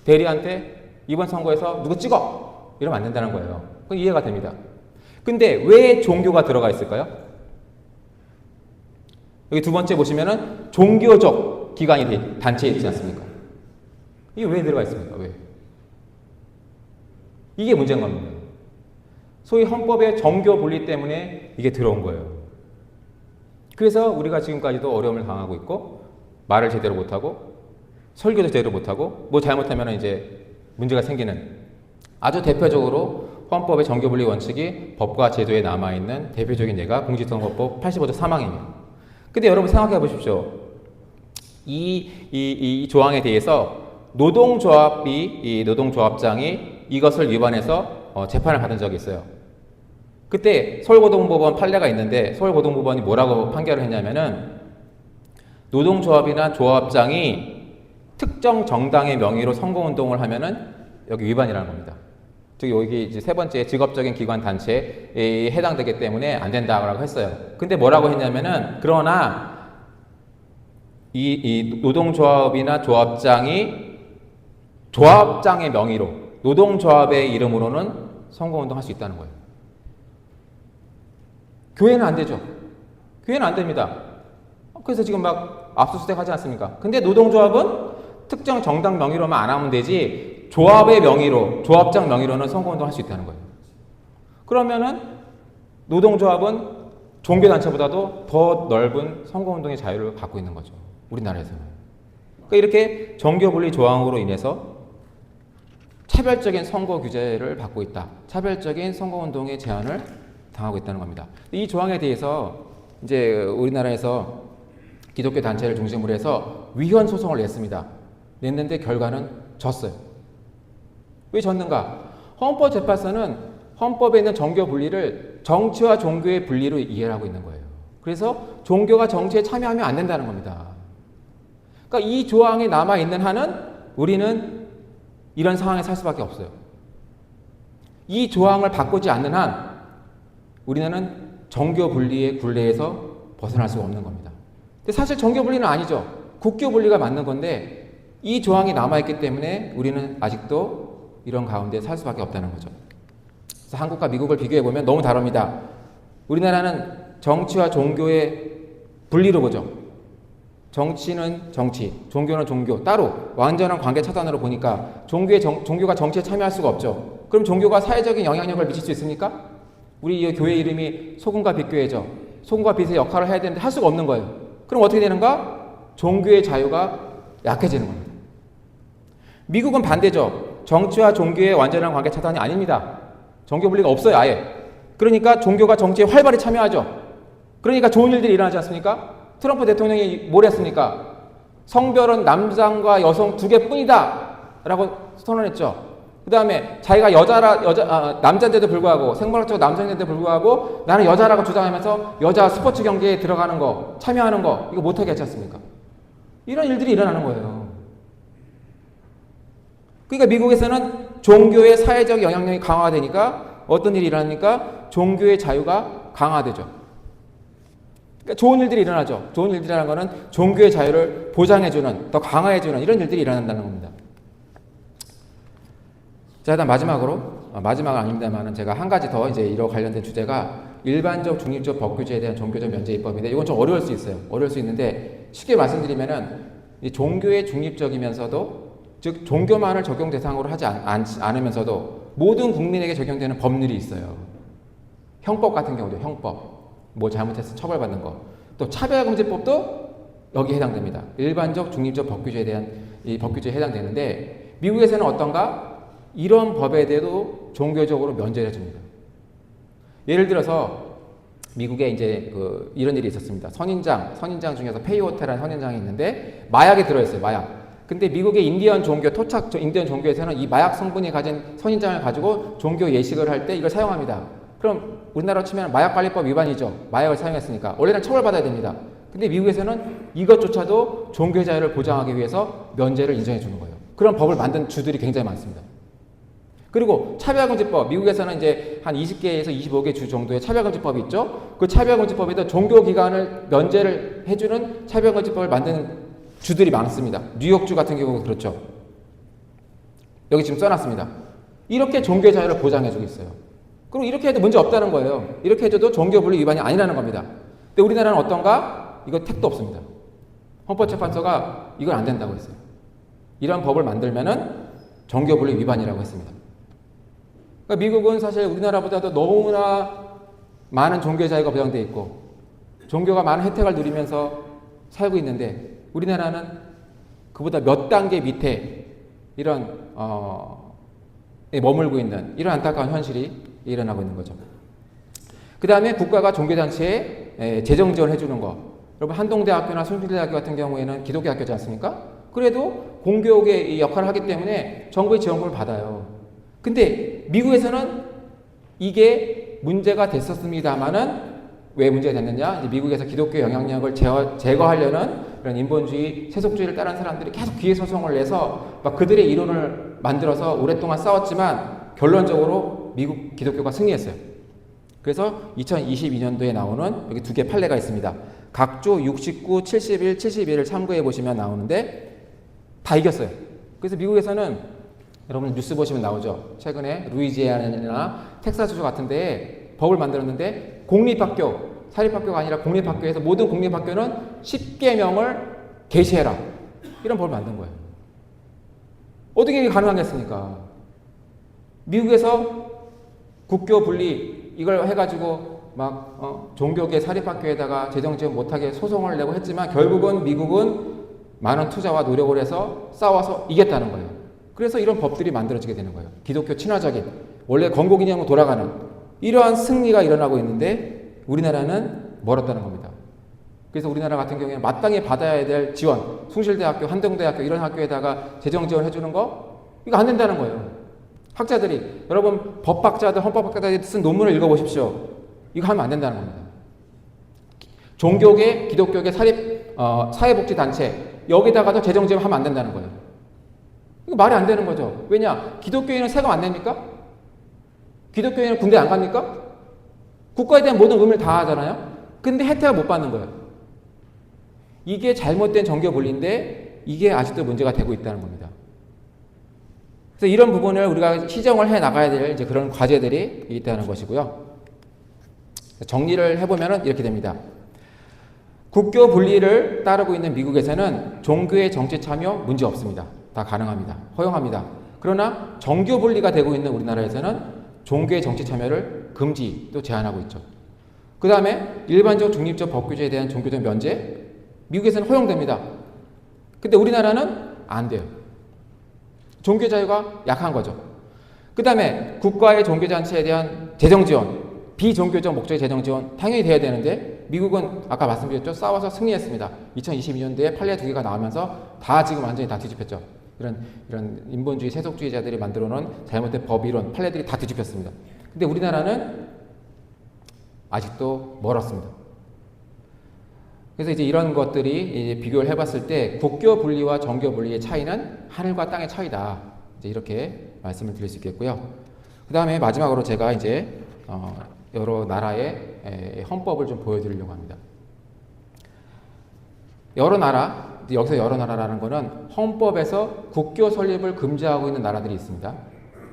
대리한테 이번 선거에서 누구 찍어! 이러면 안 된다는 거예요. 그건 이해가 됩니다. 근데 왜 종교가 들어가 있을까요? 여기 두 번째 보시면은 종교적 기관이 단체에 있지 않습니까? 이게 왜 들어가 있습니까? 왜? 이게 문제인 겁니다. 소위 헌법의 정교 분리 때문에 이게 들어온 거예요. 그래서 우리가 지금까지도 어려움을 당하고 있고 말을 제대로 못하고 설교도 제대로 못하고 뭐 잘못하면 이제 문제가 생기는 아주 대표적으로 헌법의 정교 분리 원칙이 법과 제도에 남아있는 대표적인 예가 공직선거법 85조 3항입니다. 근데 여러분 생각해 보십시오. 이 조항에 대해서 노동조합장이 이것을 위반해서 재판을 받은 적이 있어요. 그때 서울고등법원 판례가 있는데 서울고등법원이 뭐라고 판결을 했냐면은 노동조합이나 조합장이 특정 정당의 명의로 선거운동을 하면은 여기 위반이라는 겁니다. 즉 여기 이제 세 번째 직업적인 기관 단체에 해당되기 때문에 안 된다고 했어요. 근데 뭐라고 했냐면은 그러나 이 노동조합이나 조합장이 조합장의 명의로 노동조합의 이름으로는 선거운동할 수 있다는 거예요. 교회는 안 되죠. 교회는 안 됩니다. 그래서 지금 막 압수수색 하지 않습니까? 근데 노동조합은 특정 정당 명의로만 안 하면 되지 조합의 명의로, 조합장 명의로는 선거운동할 수 있다는 거예요. 그러면은 노동조합은 종교단체보다도 더 넓은 선거운동의 자유를 갖고 있는 거죠. 우리나라에서는. 그러니까 이렇게 정교분리 조항으로 인해서 차별적인 선거 규제를 받고 있다. 차별적인 선거운동의 제한을 당하고 있다는 겁니다. 이 조항에 대해서 이제 우리나라에서 기독교 단체를 중심으로 해서 위헌 소송을 냈습니다. 냈는데 결과는 졌어요. 왜 졌는가? 헌법재판소는 헌법에 있는 정교 분리를 정치와 종교의 분리로 이해를 하고 있는 거예요. 그래서 종교가 정치에 참여하면 안 된다는 겁니다. 그러니까 이 조항에 남아있는 한은 우리는 이런 상황에 살 수밖에 없어요. 이 조항을 바꾸지 않는 한 우리는 정교 분리의 굴레에서 벗어날 수가 없는 겁니다. 근데 사실 정교 분리는 아니죠. 국교 분리가 맞는 건데 이 조항이 남아있기 때문에 우리는 아직도 이런 가운데 살 수밖에 없다는 거죠. 그래서 한국과 미국을 비교해보면 너무 다릅니다. 우리나라는 정치와 종교의 분리로 보죠. 정치는 정치, 종교는 종교, 따로 완전한 관계 차단으로 보니까 종교가 정치에 참여할 수가 없죠. 그럼 종교가 사회적인 영향력을 미칠 수 있습니까? 우리 이 교회 이름이 소금과 빛교회죠. 소금과 빛의 역할을 해야 되는데 할 수가 없는 거예요. 그럼 어떻게 되는가? 종교의 자유가 약해지는 겁니다. 미국은 반대죠. 정치와 종교의 완전한 관계 차단이 아닙니다. 종교 분리가 없어요, 아예. 그러니까 종교가 정치에 활발히 참여하죠. 그러니까 좋은 일들이 일어나지 않습니까? 트럼프 대통령이 뭘 했습니까? 성별은 남성과 여성 두 개뿐이다 라고 선언했죠. 그 다음에 자기가 남자인데도 불구하고, 생물학적으로 남성인데도 불구하고 나는 여자라고 주장하면서 여자 스포츠 경기에 들어가는 거, 참여하는 거, 이거 못하게 했지 않습니까? 이런 일들이 일어나는 거예요. 그러니까 미국에서는 종교의 사회적 영향력이 강화되니까 어떤 일이 일어납니까? 종교의 자유가 강화되죠. 그러니까 좋은 일들이 일어나죠. 좋은 일들이라는 것은 종교의 자유를 보장해주는, 더 강화해주는 이런 일들이 일어난다는 겁니다. 자, 일단 마지막은 아닙니다만 제가 한 가지 더 이제 이와 관련된 주제가 일반적 중립적 법규제에 대한 종교적 면제 입법인데, 이건 좀 어려울 수 있어요. 어려울 수 있는데 쉽게 말씀드리면은 이 종교의 중립적이면서도, 즉 종교만을 적용 대상으로 하지 않으면서도 모든 국민에게 적용되는 법률이 있어요. 형법 같은 경우도 형법, 뭐 잘못해서 처벌받는 거, 또 차별금지법도 여기에 해당됩니다. 일반적 중립적 법규제에 대한 이 법규제에 해당되는데, 미국에서는 어떤가? 이런 법에 대해도 종교적으로 면제를 해줍니다. 예를 들어서 미국에 이제 이런 일이 있었습니다. 선인장 중에서 페이오테라는 선인장이 있는데 마약이 들어있어요. 마약. 근데 미국의 인디언 종교에서는 이 마약 성분이 가진 선인장을 가지고 종교 예식을 할 때 이걸 사용합니다. 그럼 우리나라로 치면 마약관리법 위반이죠. 마약을 사용했으니까. 원래는 처벌받아야 됩니다. 근데 미국에서는 이것조차도 종교 자유를 보장하기 위해서 면제를 인정해 주는 거예요. 그런 법을 만든 주들이 굉장히 많습니다. 그리고 차별금지법, 미국에서는 이제 한 20개에서 25개 주 정도의 차별금지법이 있죠. 그 차별금지법에도 종교기관을 면제를 해주는 차별금지법을 만드는 주들이 많습니다. 뉴욕주 같은 경우는 그렇죠. 여기 지금 써놨습니다. 이렇게 종교 자유를 보장해주고 있어요. 그리고 이렇게 해도 문제 없다는 거예요. 이렇게 해줘도 종교분리 위반이 아니라는 겁니다. 근데 우리나라는 어떤가? 이거 택도 없습니다. 헌법재판소가 이건 안 된다고 했어요. 이런 법을 만들면은 종교분리 위반이라고 했습니다. 그러니까 미국은 사실 우리나라보다도 너무나 많은 종교 자유가 보장되어 있고 종교가 많은 혜택을 누리면서 살고 있는데, 우리나라는 그보다 몇 단계 밑에 이런 머물고 있는 이런 안타까운 현실이 일어나고 있는 거죠. 그 다음에 국가가 종교단체에 재정 지원을 해주는 거. 여러분, 한동대학교나 순실대학교 같은 경우에는 기독교 학교지 않습니까? 그래도 공교육의 역할을 하기 때문에 정부의 지원금을 받아요. 근데 미국에서는 이게 문제가 됐었습니다만은 왜 문제가 됐느냐? 이제 미국에서 기독교 영향력을 제거하려는 그런 인본주의, 세속주의를 따르는 사람들이 계속 기회 소송을 내서 막 그들의 이론을 만들어서 오랫동안 싸웠지만 결론적으로 미국 기독교가 승리했어요. 그래서 2022년도에 나오는 여기 두 개 판례가 있습니다. 각조 69, 71, 71을 참고해 보시면 나오는데 다 이겼어요. 그래서 미국에서는 여러분 뉴스 보시면 나오죠. 최근에 루이지애나나 텍사스주 같은 데에 법을 만들었는데 공립학교, 사립학교가 아니라 공립학교에서 모든 공립학교는 10계명을 게시해라. 이런 법을 만든 거예요. 어떻게 이게 가능하겠습니까? 미국에서 국교 분리 이걸 해가지고 막 종교계 사립학교에다가 재정 지원 못하게 소송을 내고 했지만 결국은 미국은 많은 투자와 노력을 해서 싸워서 이겼다는 거예요. 그래서 이런 법들이 만들어지게 되는 거예요. 기독교 친화적인, 원래 건국이냐고 돌아가는 이러한 승리가 일어나고 있는데 우리나라는 멀었다는 겁니다. 그래서 우리나라 같은 경우에는 마땅히 받아야 될 지원, 숭실대학교, 한동대학교 이런 학교에다가 재정 지원 해주는 거 이거 안 된다는 거예요. 학자들이, 여러분 법학자들, 헌법학자들이 쓴 논문을 읽어보십시오. 이거 하면 안 된다는 겁니다. 종교계, 기독교계, 사회복지단체 여기다가도 재정 지원하면 안 된다는 거예요. 이거 말이 안 되는 거죠. 왜냐? 기독교인은 세금 안 냅니까? 기독교인은 군대 안 갑니까? 국가에 대한 모든 의무를 다 하잖아요. 근데 혜택을 못 받는 거예요. 이게 잘못된 정교 분리인데 이게 아직도 문제가 되고 있다는 겁니다. 그래서 이런 부분을 우리가 시정을 해 나가야 될 이제 그런 과제들이 있다는 것이고요. 정리를 해보면 이렇게 됩니다. 국교 분리를 따르고 있는 미국에서는 종교의 정치 참여 문제 없습니다. 다 가능합니다. 허용합니다. 그러나 정교 분리가 되고 있는 우리나라에서는 종교의 정치 참여를 금지 또 제한하고 있죠. 그 다음에 일반적 중립적 법규제에 대한 종교적 면제, 미국에서는 허용됩니다. 근데 우리나라는 안 돼요. 종교 자유가 약한 거죠. 그 다음에 국가의 종교단체에 대한 재정지원, 비종교적 목적의 재정지원 당연히 돼야 되는데 미국은 아까 말씀드렸죠. 싸워서 승리했습니다. 2022년도에 판례 2개가 나오면서 다 지금 완전히 다 뒤집혔죠. 이런 인본주의 세속주의자들이 만들어 놓은 잘못된 법이론, 판례들이 다 뒤집혔습니다. 근데 우리나라는 아직도 멀었습니다. 그래서 이제 이런 것들이 이제 비교를 해봤을 때 국교 분리와 정교 분리의 차이는 하늘과 땅의 차이다. 이제 이렇게 말씀을 드릴 수 있겠고요. 그 다음에 마지막으로 제가 이제 여러 나라의 헌법을 좀 보여드리려고 합니다. 여러 나라, 여기서 여러 나라라는 거는 헌법에서 국교 설립을 금지하고 있는 나라들이 있습니다.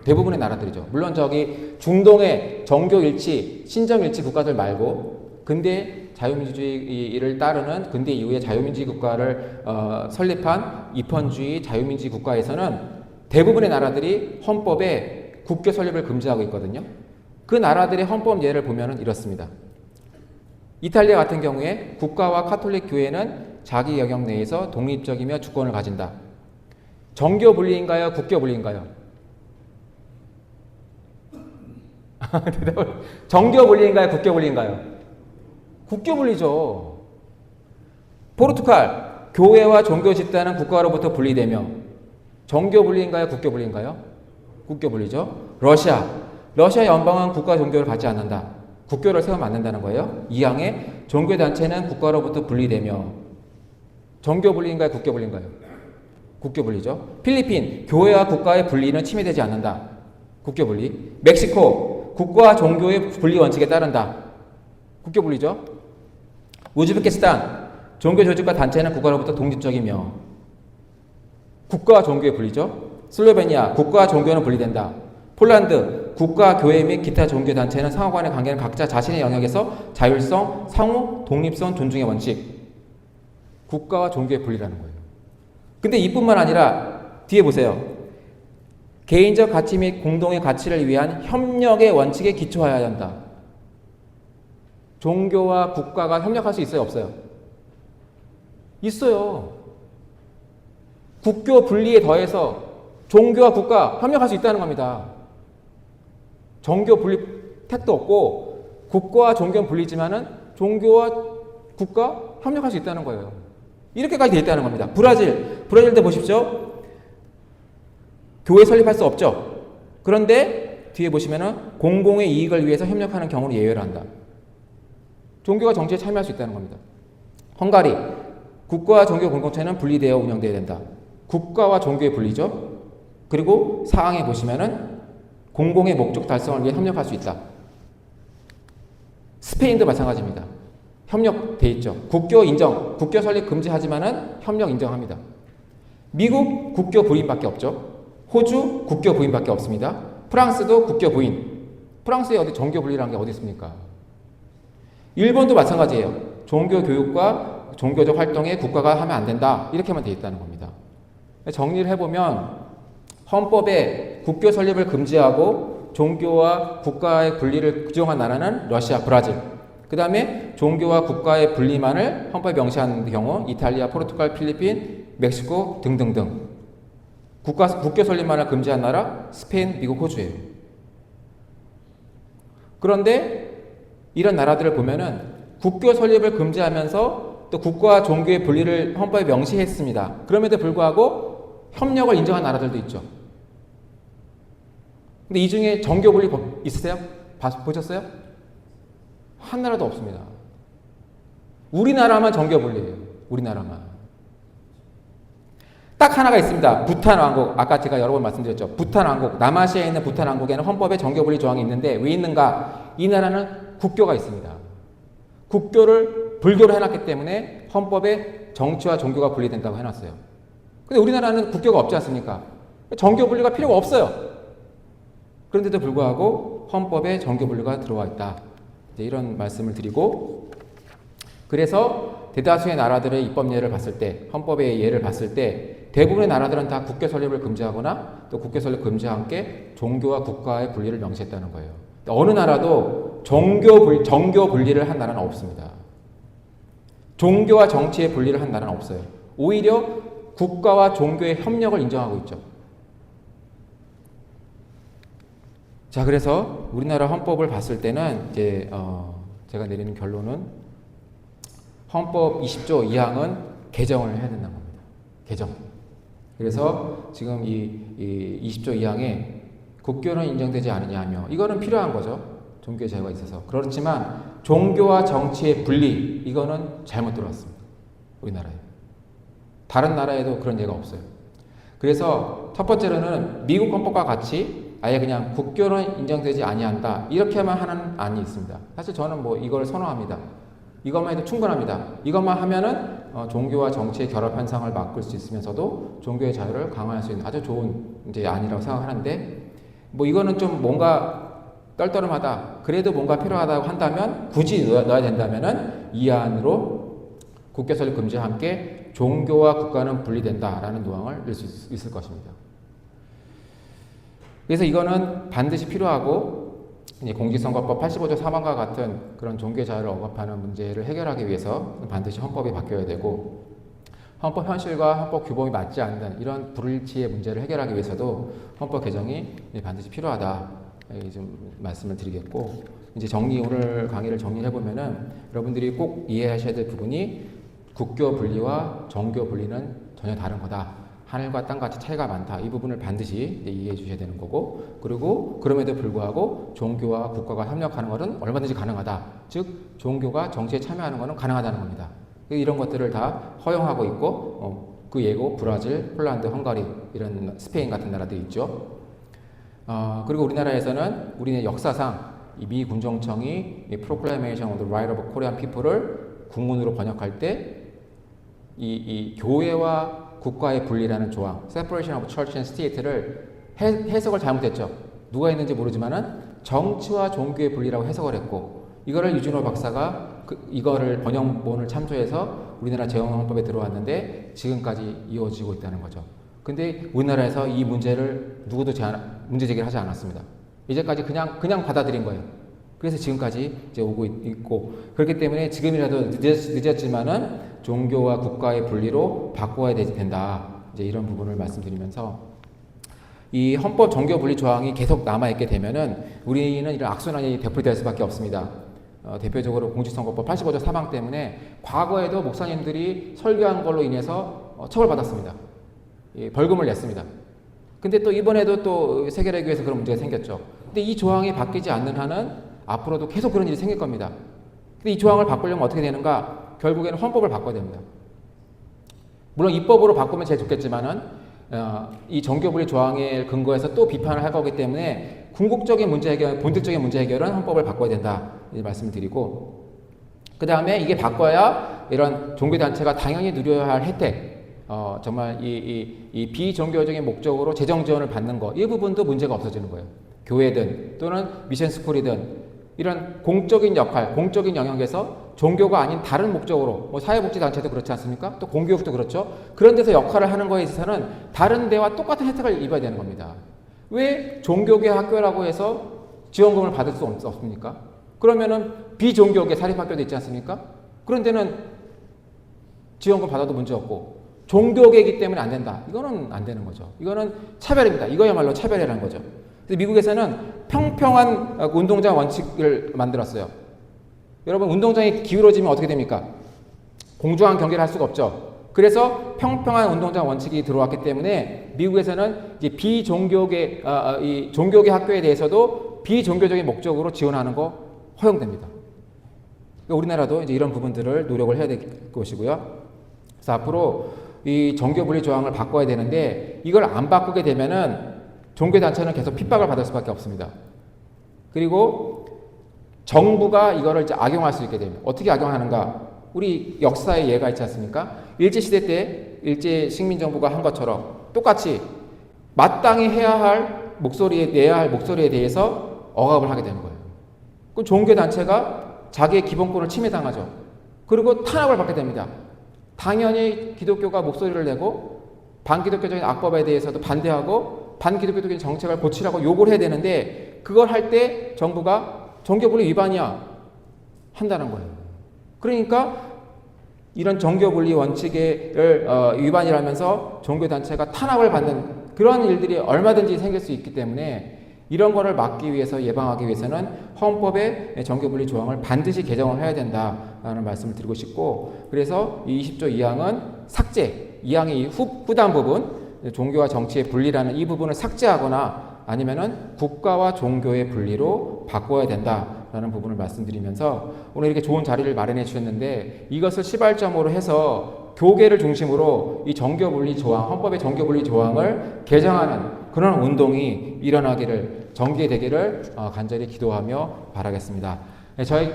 대부분의 나라들이죠. 물론 저기 중동의 정교일치, 신정일치 국가들 말고 근대 자유민주주의를 따르는 근대 이후의 자유민주주의 국가를 설립한 입헌주의 자유민주주의 국가에서는 대부분의 나라들이 헌법에 국교 설립을 금지하고 있거든요. 그 나라들의 헌법 예를 보면 이렇습니다. 이탈리아 같은 경우에 국가와 카톨릭 교회는 자기 영역 내에서 독립적이며 주권을 가진다. 정교 분리인가요? 국교 분리인가요? 정교 분리인가요? 국교 분리인가요? 국교 분리죠. 포르투갈, 교회와 종교 집단은 국가로부터 분리되며 정교 분리인가요? 국교 분리인가요? 국교 분리죠. 러시아 연방은 국가 종교를 갖지 않는다. 국교를 세우면 안 된다는 거예요. 이항에 종교단체는 국가로부터 분리되며 정교 분리인가요? 국교 분리인가요? 국교 분리죠. 필리핀, 교회와 국가의 분리는 침해되지 않는다. 국교 분리. 멕시코, 국가와 종교의 분리 원칙에 따른다. 국교 분리죠. 우즈베키스탄, 종교 조직과 단체는 국가로부터 독립적이며 국가와 종교의 분리죠. 슬로베니아, 국가와 종교는 분리된다. 폴란드, 국가, 교회 및 기타 종교 단체는 상호 간의 관계는 각자 자신의 영역에서 자율성, 상호, 독립성, 존중의 원칙. 국가와 종교의 분리라는 거예요. 근데 이뿐만 아니라 뒤에 보세요. 개인적 가치 및 공동의 가치를 위한 협력의 원칙에 기초하여야 한다. 종교와 국가가 협력할 수 있어요? 없어요? 있어요. 국교 분리에 더해서 종교와 국가 협력할 수 있다는 겁니다. 정교 분리 택도 없고 국가와 종교는 분리지만은 종교와 국가 협력할 수 있다는 거예요. 이렇게까지 돼 있다는 겁니다. 브라질도 보십시오. 교회 설립할 수 없죠. 그런데 뒤에 보시면은 공공의 이익을 위해서 협력하는 경우를 예외로 한다. 종교가 정치에 참여할 수 있다는 겁니다. 헝가리, 국가와 종교 공동체는 분리되어 운영되어야 된다. 국가와 종교의 분리죠. 그리고 사항에 보시면은 공공의 목적 달성을 위해 협력할 수 있다. 스페인도 마찬가지입니다. 협력돼 있죠. 국교 인정, 국교 설립 금지하지만은 협력 인정합니다. 미국 국교 부인밖에 없죠. 호주 국교 부인밖에 없습니다. 프랑스도 국교 부인. 프랑스에 어디 정교 분리라는 게 어디 있습니까? 일본도 마찬가지예요. 종교 교육과 종교적 활동에 국가가 하면 안 된다. 이렇게만 돼 있다는 겁니다. 정리를 해보면 헌법에 국교 설립을 금지하고 종교와 국가의 분리를 규정한 나라는 러시아, 브라질. 그 다음에 종교와 국가의 분리만을 헌법에 명시한 경우 이탈리아, 포르투갈, 필리핀, 멕시코 등등등. 국교 설립만을 금지한 나라 스페인, 미국, 호주예요. 그런데 이런 나라들을 보면은 국교 설립을 금지하면서 또 국가와 종교의 분리를 헌법에 명시했습니다. 그럼에도 불구하고 협력을 인정한 나라들도 있죠. 근데 이 중에 정교 분리 법 있으세요? 보셨어요? 한 나라도 없습니다. 우리나라만 정교 분리예요. 우리나라만. 딱 하나가 있습니다. 부탄 왕국. 아까 제가 여러 번 말씀드렸죠. 부탄 왕국. 남아시아에 있는 부탄 왕국에는 헌법에 정교 분리 조항이 있는데 왜 있는가? 이 나라는 국교가 있습니다. 국교를 불교로 해놨기 때문에 헌법에 정치와 종교가 분리된다고 해놨어요. 근데 우리나라는 국교가 없지 않습니까? 정교 분리가 필요가 없어요. 그런데도 불구하고 헌법에 정교 분리가 들어와 있다. 이제 이런 말씀을 드리고, 그래서 대다수의 나라들의 입법 예를 봤을 때, 헌법의 예를 봤을 때 대부분의 나라들은 다 국교 설립을 금지하거나 또 국교 설립 금지와 함께 종교와 국가의 분리를 명시했다는 거예요. 어느 나라도 정교 분리를 한 나라는 없습니다. 종교와 정치의 분리를 한 나라는 없어요. 오히려 국가와 종교의 협력을 인정하고 있죠. 자, 그래서 우리나라 헌법을 봤을 때는 이제 제가 내리는 결론은 헌법 20조 2항은 개정을 해야 된다는 겁니다. 개정. 그래서 지금 이 20조 2항에 국교는 인정되지 않느냐며, 이거는 필요한 거죠. 종교의 자유가 있어서. 그렇지만 종교와 정치의 분리, 이거는 잘못 들어왔습니다. 우리나라에. 다른 나라에도 그런 예가 없어요. 그래서 첫 번째로는 미국 헌법과 같이 아예 그냥 국교는 인정되지 아니한다, 이렇게만 하는 안이 있습니다. 사실 저는 뭐 이걸 선호합니다. 이것만 해도 충분합니다. 이것만 하면은 종교와 정치의 결합 현상을 막을 수 있으면서도 종교의 자유를 강화할 수 있는 아주 좋은 이제 안이라고 생각하는데, 뭐 이거는 좀 뭔가 떨떠름하다, 그래도 뭔가 필요하다고 한다면, 굳이 넣어야 된다면은 이 안으로 국교 설립 금지와 함께 종교와 국가는 분리된다라는 조항을 넣을 수 있을 것입니다. 그래서 이거는 반드시 필요하고, 이제 공직선거법 85조 4번과 같은 그런 종교의 자유를 억압하는 문제를 해결하기 위해서 반드시 헌법이 바뀌어야 되고, 헌법 현실과 헌법 규범이 맞지 않는 이런 불일치의 문제를 해결하기 위해서도 헌법 개정이 반드시 필요하다, 좀 말씀을 드리겠고, 이제 오늘 강의를 정리해 보면은 여러분들이 꼭 이해하셔야 될 부분이 국교 분리와 정교 분리는 전혀 다른 거다. 하늘과 땅같이 차이가 많다. 이 부분을 반드시 이해해 주셔야 되는 거고, 그리고 그럼에도 불구하고 종교와 국가가 협력하는 것은 얼마든지 가능하다. 즉 종교가 정치에 참여하는 것은 가능하다는 겁니다. 이런 것들을 다 허용하고 있고, 그 예고 브라질, 폴란드, 헝가리, 이런 스페인 같은 나라들이 있죠. 그리고 우리나라에서는 우리의 역사상 이 미 군정청이 Proclamation of the Right of Korean People을 국문으로 번역할 때 이 교회와 국가의 분리라는 조항, Separation of Church and State를 해석을 잘못했죠. 누가 했는지 모르지만은 정치와 종교의 분리라고 해석을 했고, 이거를 유진호 박사가 이거를 번역본을 참조해서 우리나라 재헌헌법에 들어왔는데 지금까지 이어지고 있다는 거죠. 근데 우리나라에서 이 문제를 누구도 문제 제기를 하지 않았습니다. 이제까지 그냥 받아들인 거예요. 그래서 지금까지 이제 오고 있고, 그렇기 때문에 지금이라도 늦었지만은 종교와 국가의 분리로 바꿔야 된다. 이제 이런 부분을 말씀드리면서, 이 헌법 종교 분리 조항이 계속 남아있게 되면은 우리는 이런 악순환이 되풀이될 수밖에 없습니다. 대표적으로 공직선거법 85조 4방 때문에 과거에도 목사님들이 설교한 걸로 인해서 처벌받았습니다. 벌금을 냈습니다. 근데 또 이번에도 또 세계례교에서 그런 문제가 생겼죠. 근데 이 조항이 바뀌지 않는 한은 앞으로도 계속 그런 일이 생길 겁니다. 근데 이 조항을 바꾸려면 어떻게 되는가? 결국에는 헌법을 바꿔야 됩니다. 물론 입법으로 바꾸면 제일 좋겠지만은 이 정교분리 조항에 근거해서 또 비판을 할 거기 때문에 궁극적인 문제 해결, 본질적인 문제 해결은 헌법을 바꿔야 된다, 이 말씀을 드리고, 그 다음에 이게 바꿔야 이런 종교단체가 당연히 누려야 할 혜택, 정말 이 비종교적인 목적으로 재정 지원을 받는 거, 이 부분도 문제가 없어지는 거예요. 교회든 또는 미션 스쿨이든 이런 공적인 역할, 공적인 영역에서 종교가 아닌 다른 목적으로, 뭐 사회복지단체도 그렇지 않습니까? 또 공교육도 그렇죠. 그런 데서 역할을 하는 거에 있어서는 다른 데와 똑같은 혜택을 입어야 되는 겁니다. 왜 종교계 학교라고 해서 지원금을 받을 수 없습니까? 그러면은 비종교계 사립학교도 있지 않습니까? 그런 데는 지원금 받아도 문제 없고, 종교계이기 때문에 안 된다. 이거는 안 되는 거죠. 이거는 차별입니다. 이거야말로 차별이라는 거죠. 그래서 미국에서는 평평한 운동장 원칙을 만들었어요. 여러분, 운동장이 기울어지면 어떻게 됩니까? 공정한 경기를 할 수가 없죠. 그래서 평평한 운동장 원칙이 들어왔기 때문에 미국에서는 이제 비종교계, 이 종교계 학교에 대해서도 비종교적인 목적으로 지원하는 거 허용됩니다. 그러니까 우리나라도 이제 이런 부분들을 노력을 해야 될 것이고요. 그래서 앞으로 이 정교분리 조항을 바꿔야 되는데, 이걸 안 바꾸게 되면은 종교단체는 계속 핍박을 받을 수밖에 없습니다. 그리고 정부가 이거를 이제 악용할 수 있게 되면 어떻게 악용하는가? 우리 역사의 예가 있지 않습니까? 일제시대 때 일제 식민정부가 한 것처럼 똑같이 마땅히 해야 할 목소리에, 내야 할 목소리에 대해서 억압을 하게 되는 거예요. 그 종교단체가 자기의 기본권을 침해당하죠. 그리고 탄압을 받게 됩니다. 당연히 기독교가 목소리를 내고 반기독교적인 악법에 대해서도 반대하고 반기독교적인 정책을 고치라고 요구를 해야 되는데 그걸 할 때 정부가 종교분리 위반이야 한다는 거예요. 그러니까 이런 종교분리 원칙을 위반이라면서 종교단체가 탄압을 받는 그런 일들이 얼마든지 생길 수 있기 때문에 이런 거를 막기 위해서 예방하기 위해서는 헌법의 종교분리 조항을 반드시 개정을 해야 된다라는 말씀을 드리고 싶고 그래서 이 20조 2항은 삭제, 2항의 후단 부분 종교와 정치의 분리라는 이 부분을 삭제하거나 아니면은 국가와 종교의 분리로 바꿔야 된다라는 부분을 말씀드리면서 오늘 이렇게 좋은 자리를 마련해 주셨는데 이것을 시발점으로 해서 교계를 중심으로 이 종교분리 조항, 헌법의 종교분리 조항을 개정하는 그런 운동이 일어나기를 전개되기를 간절히 기도하며 바라겠습니다. 저희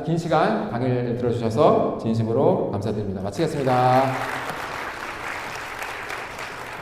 긴 시간 강의를 들어주셔서 진심으로 감사드립니다. 마치겠습니다.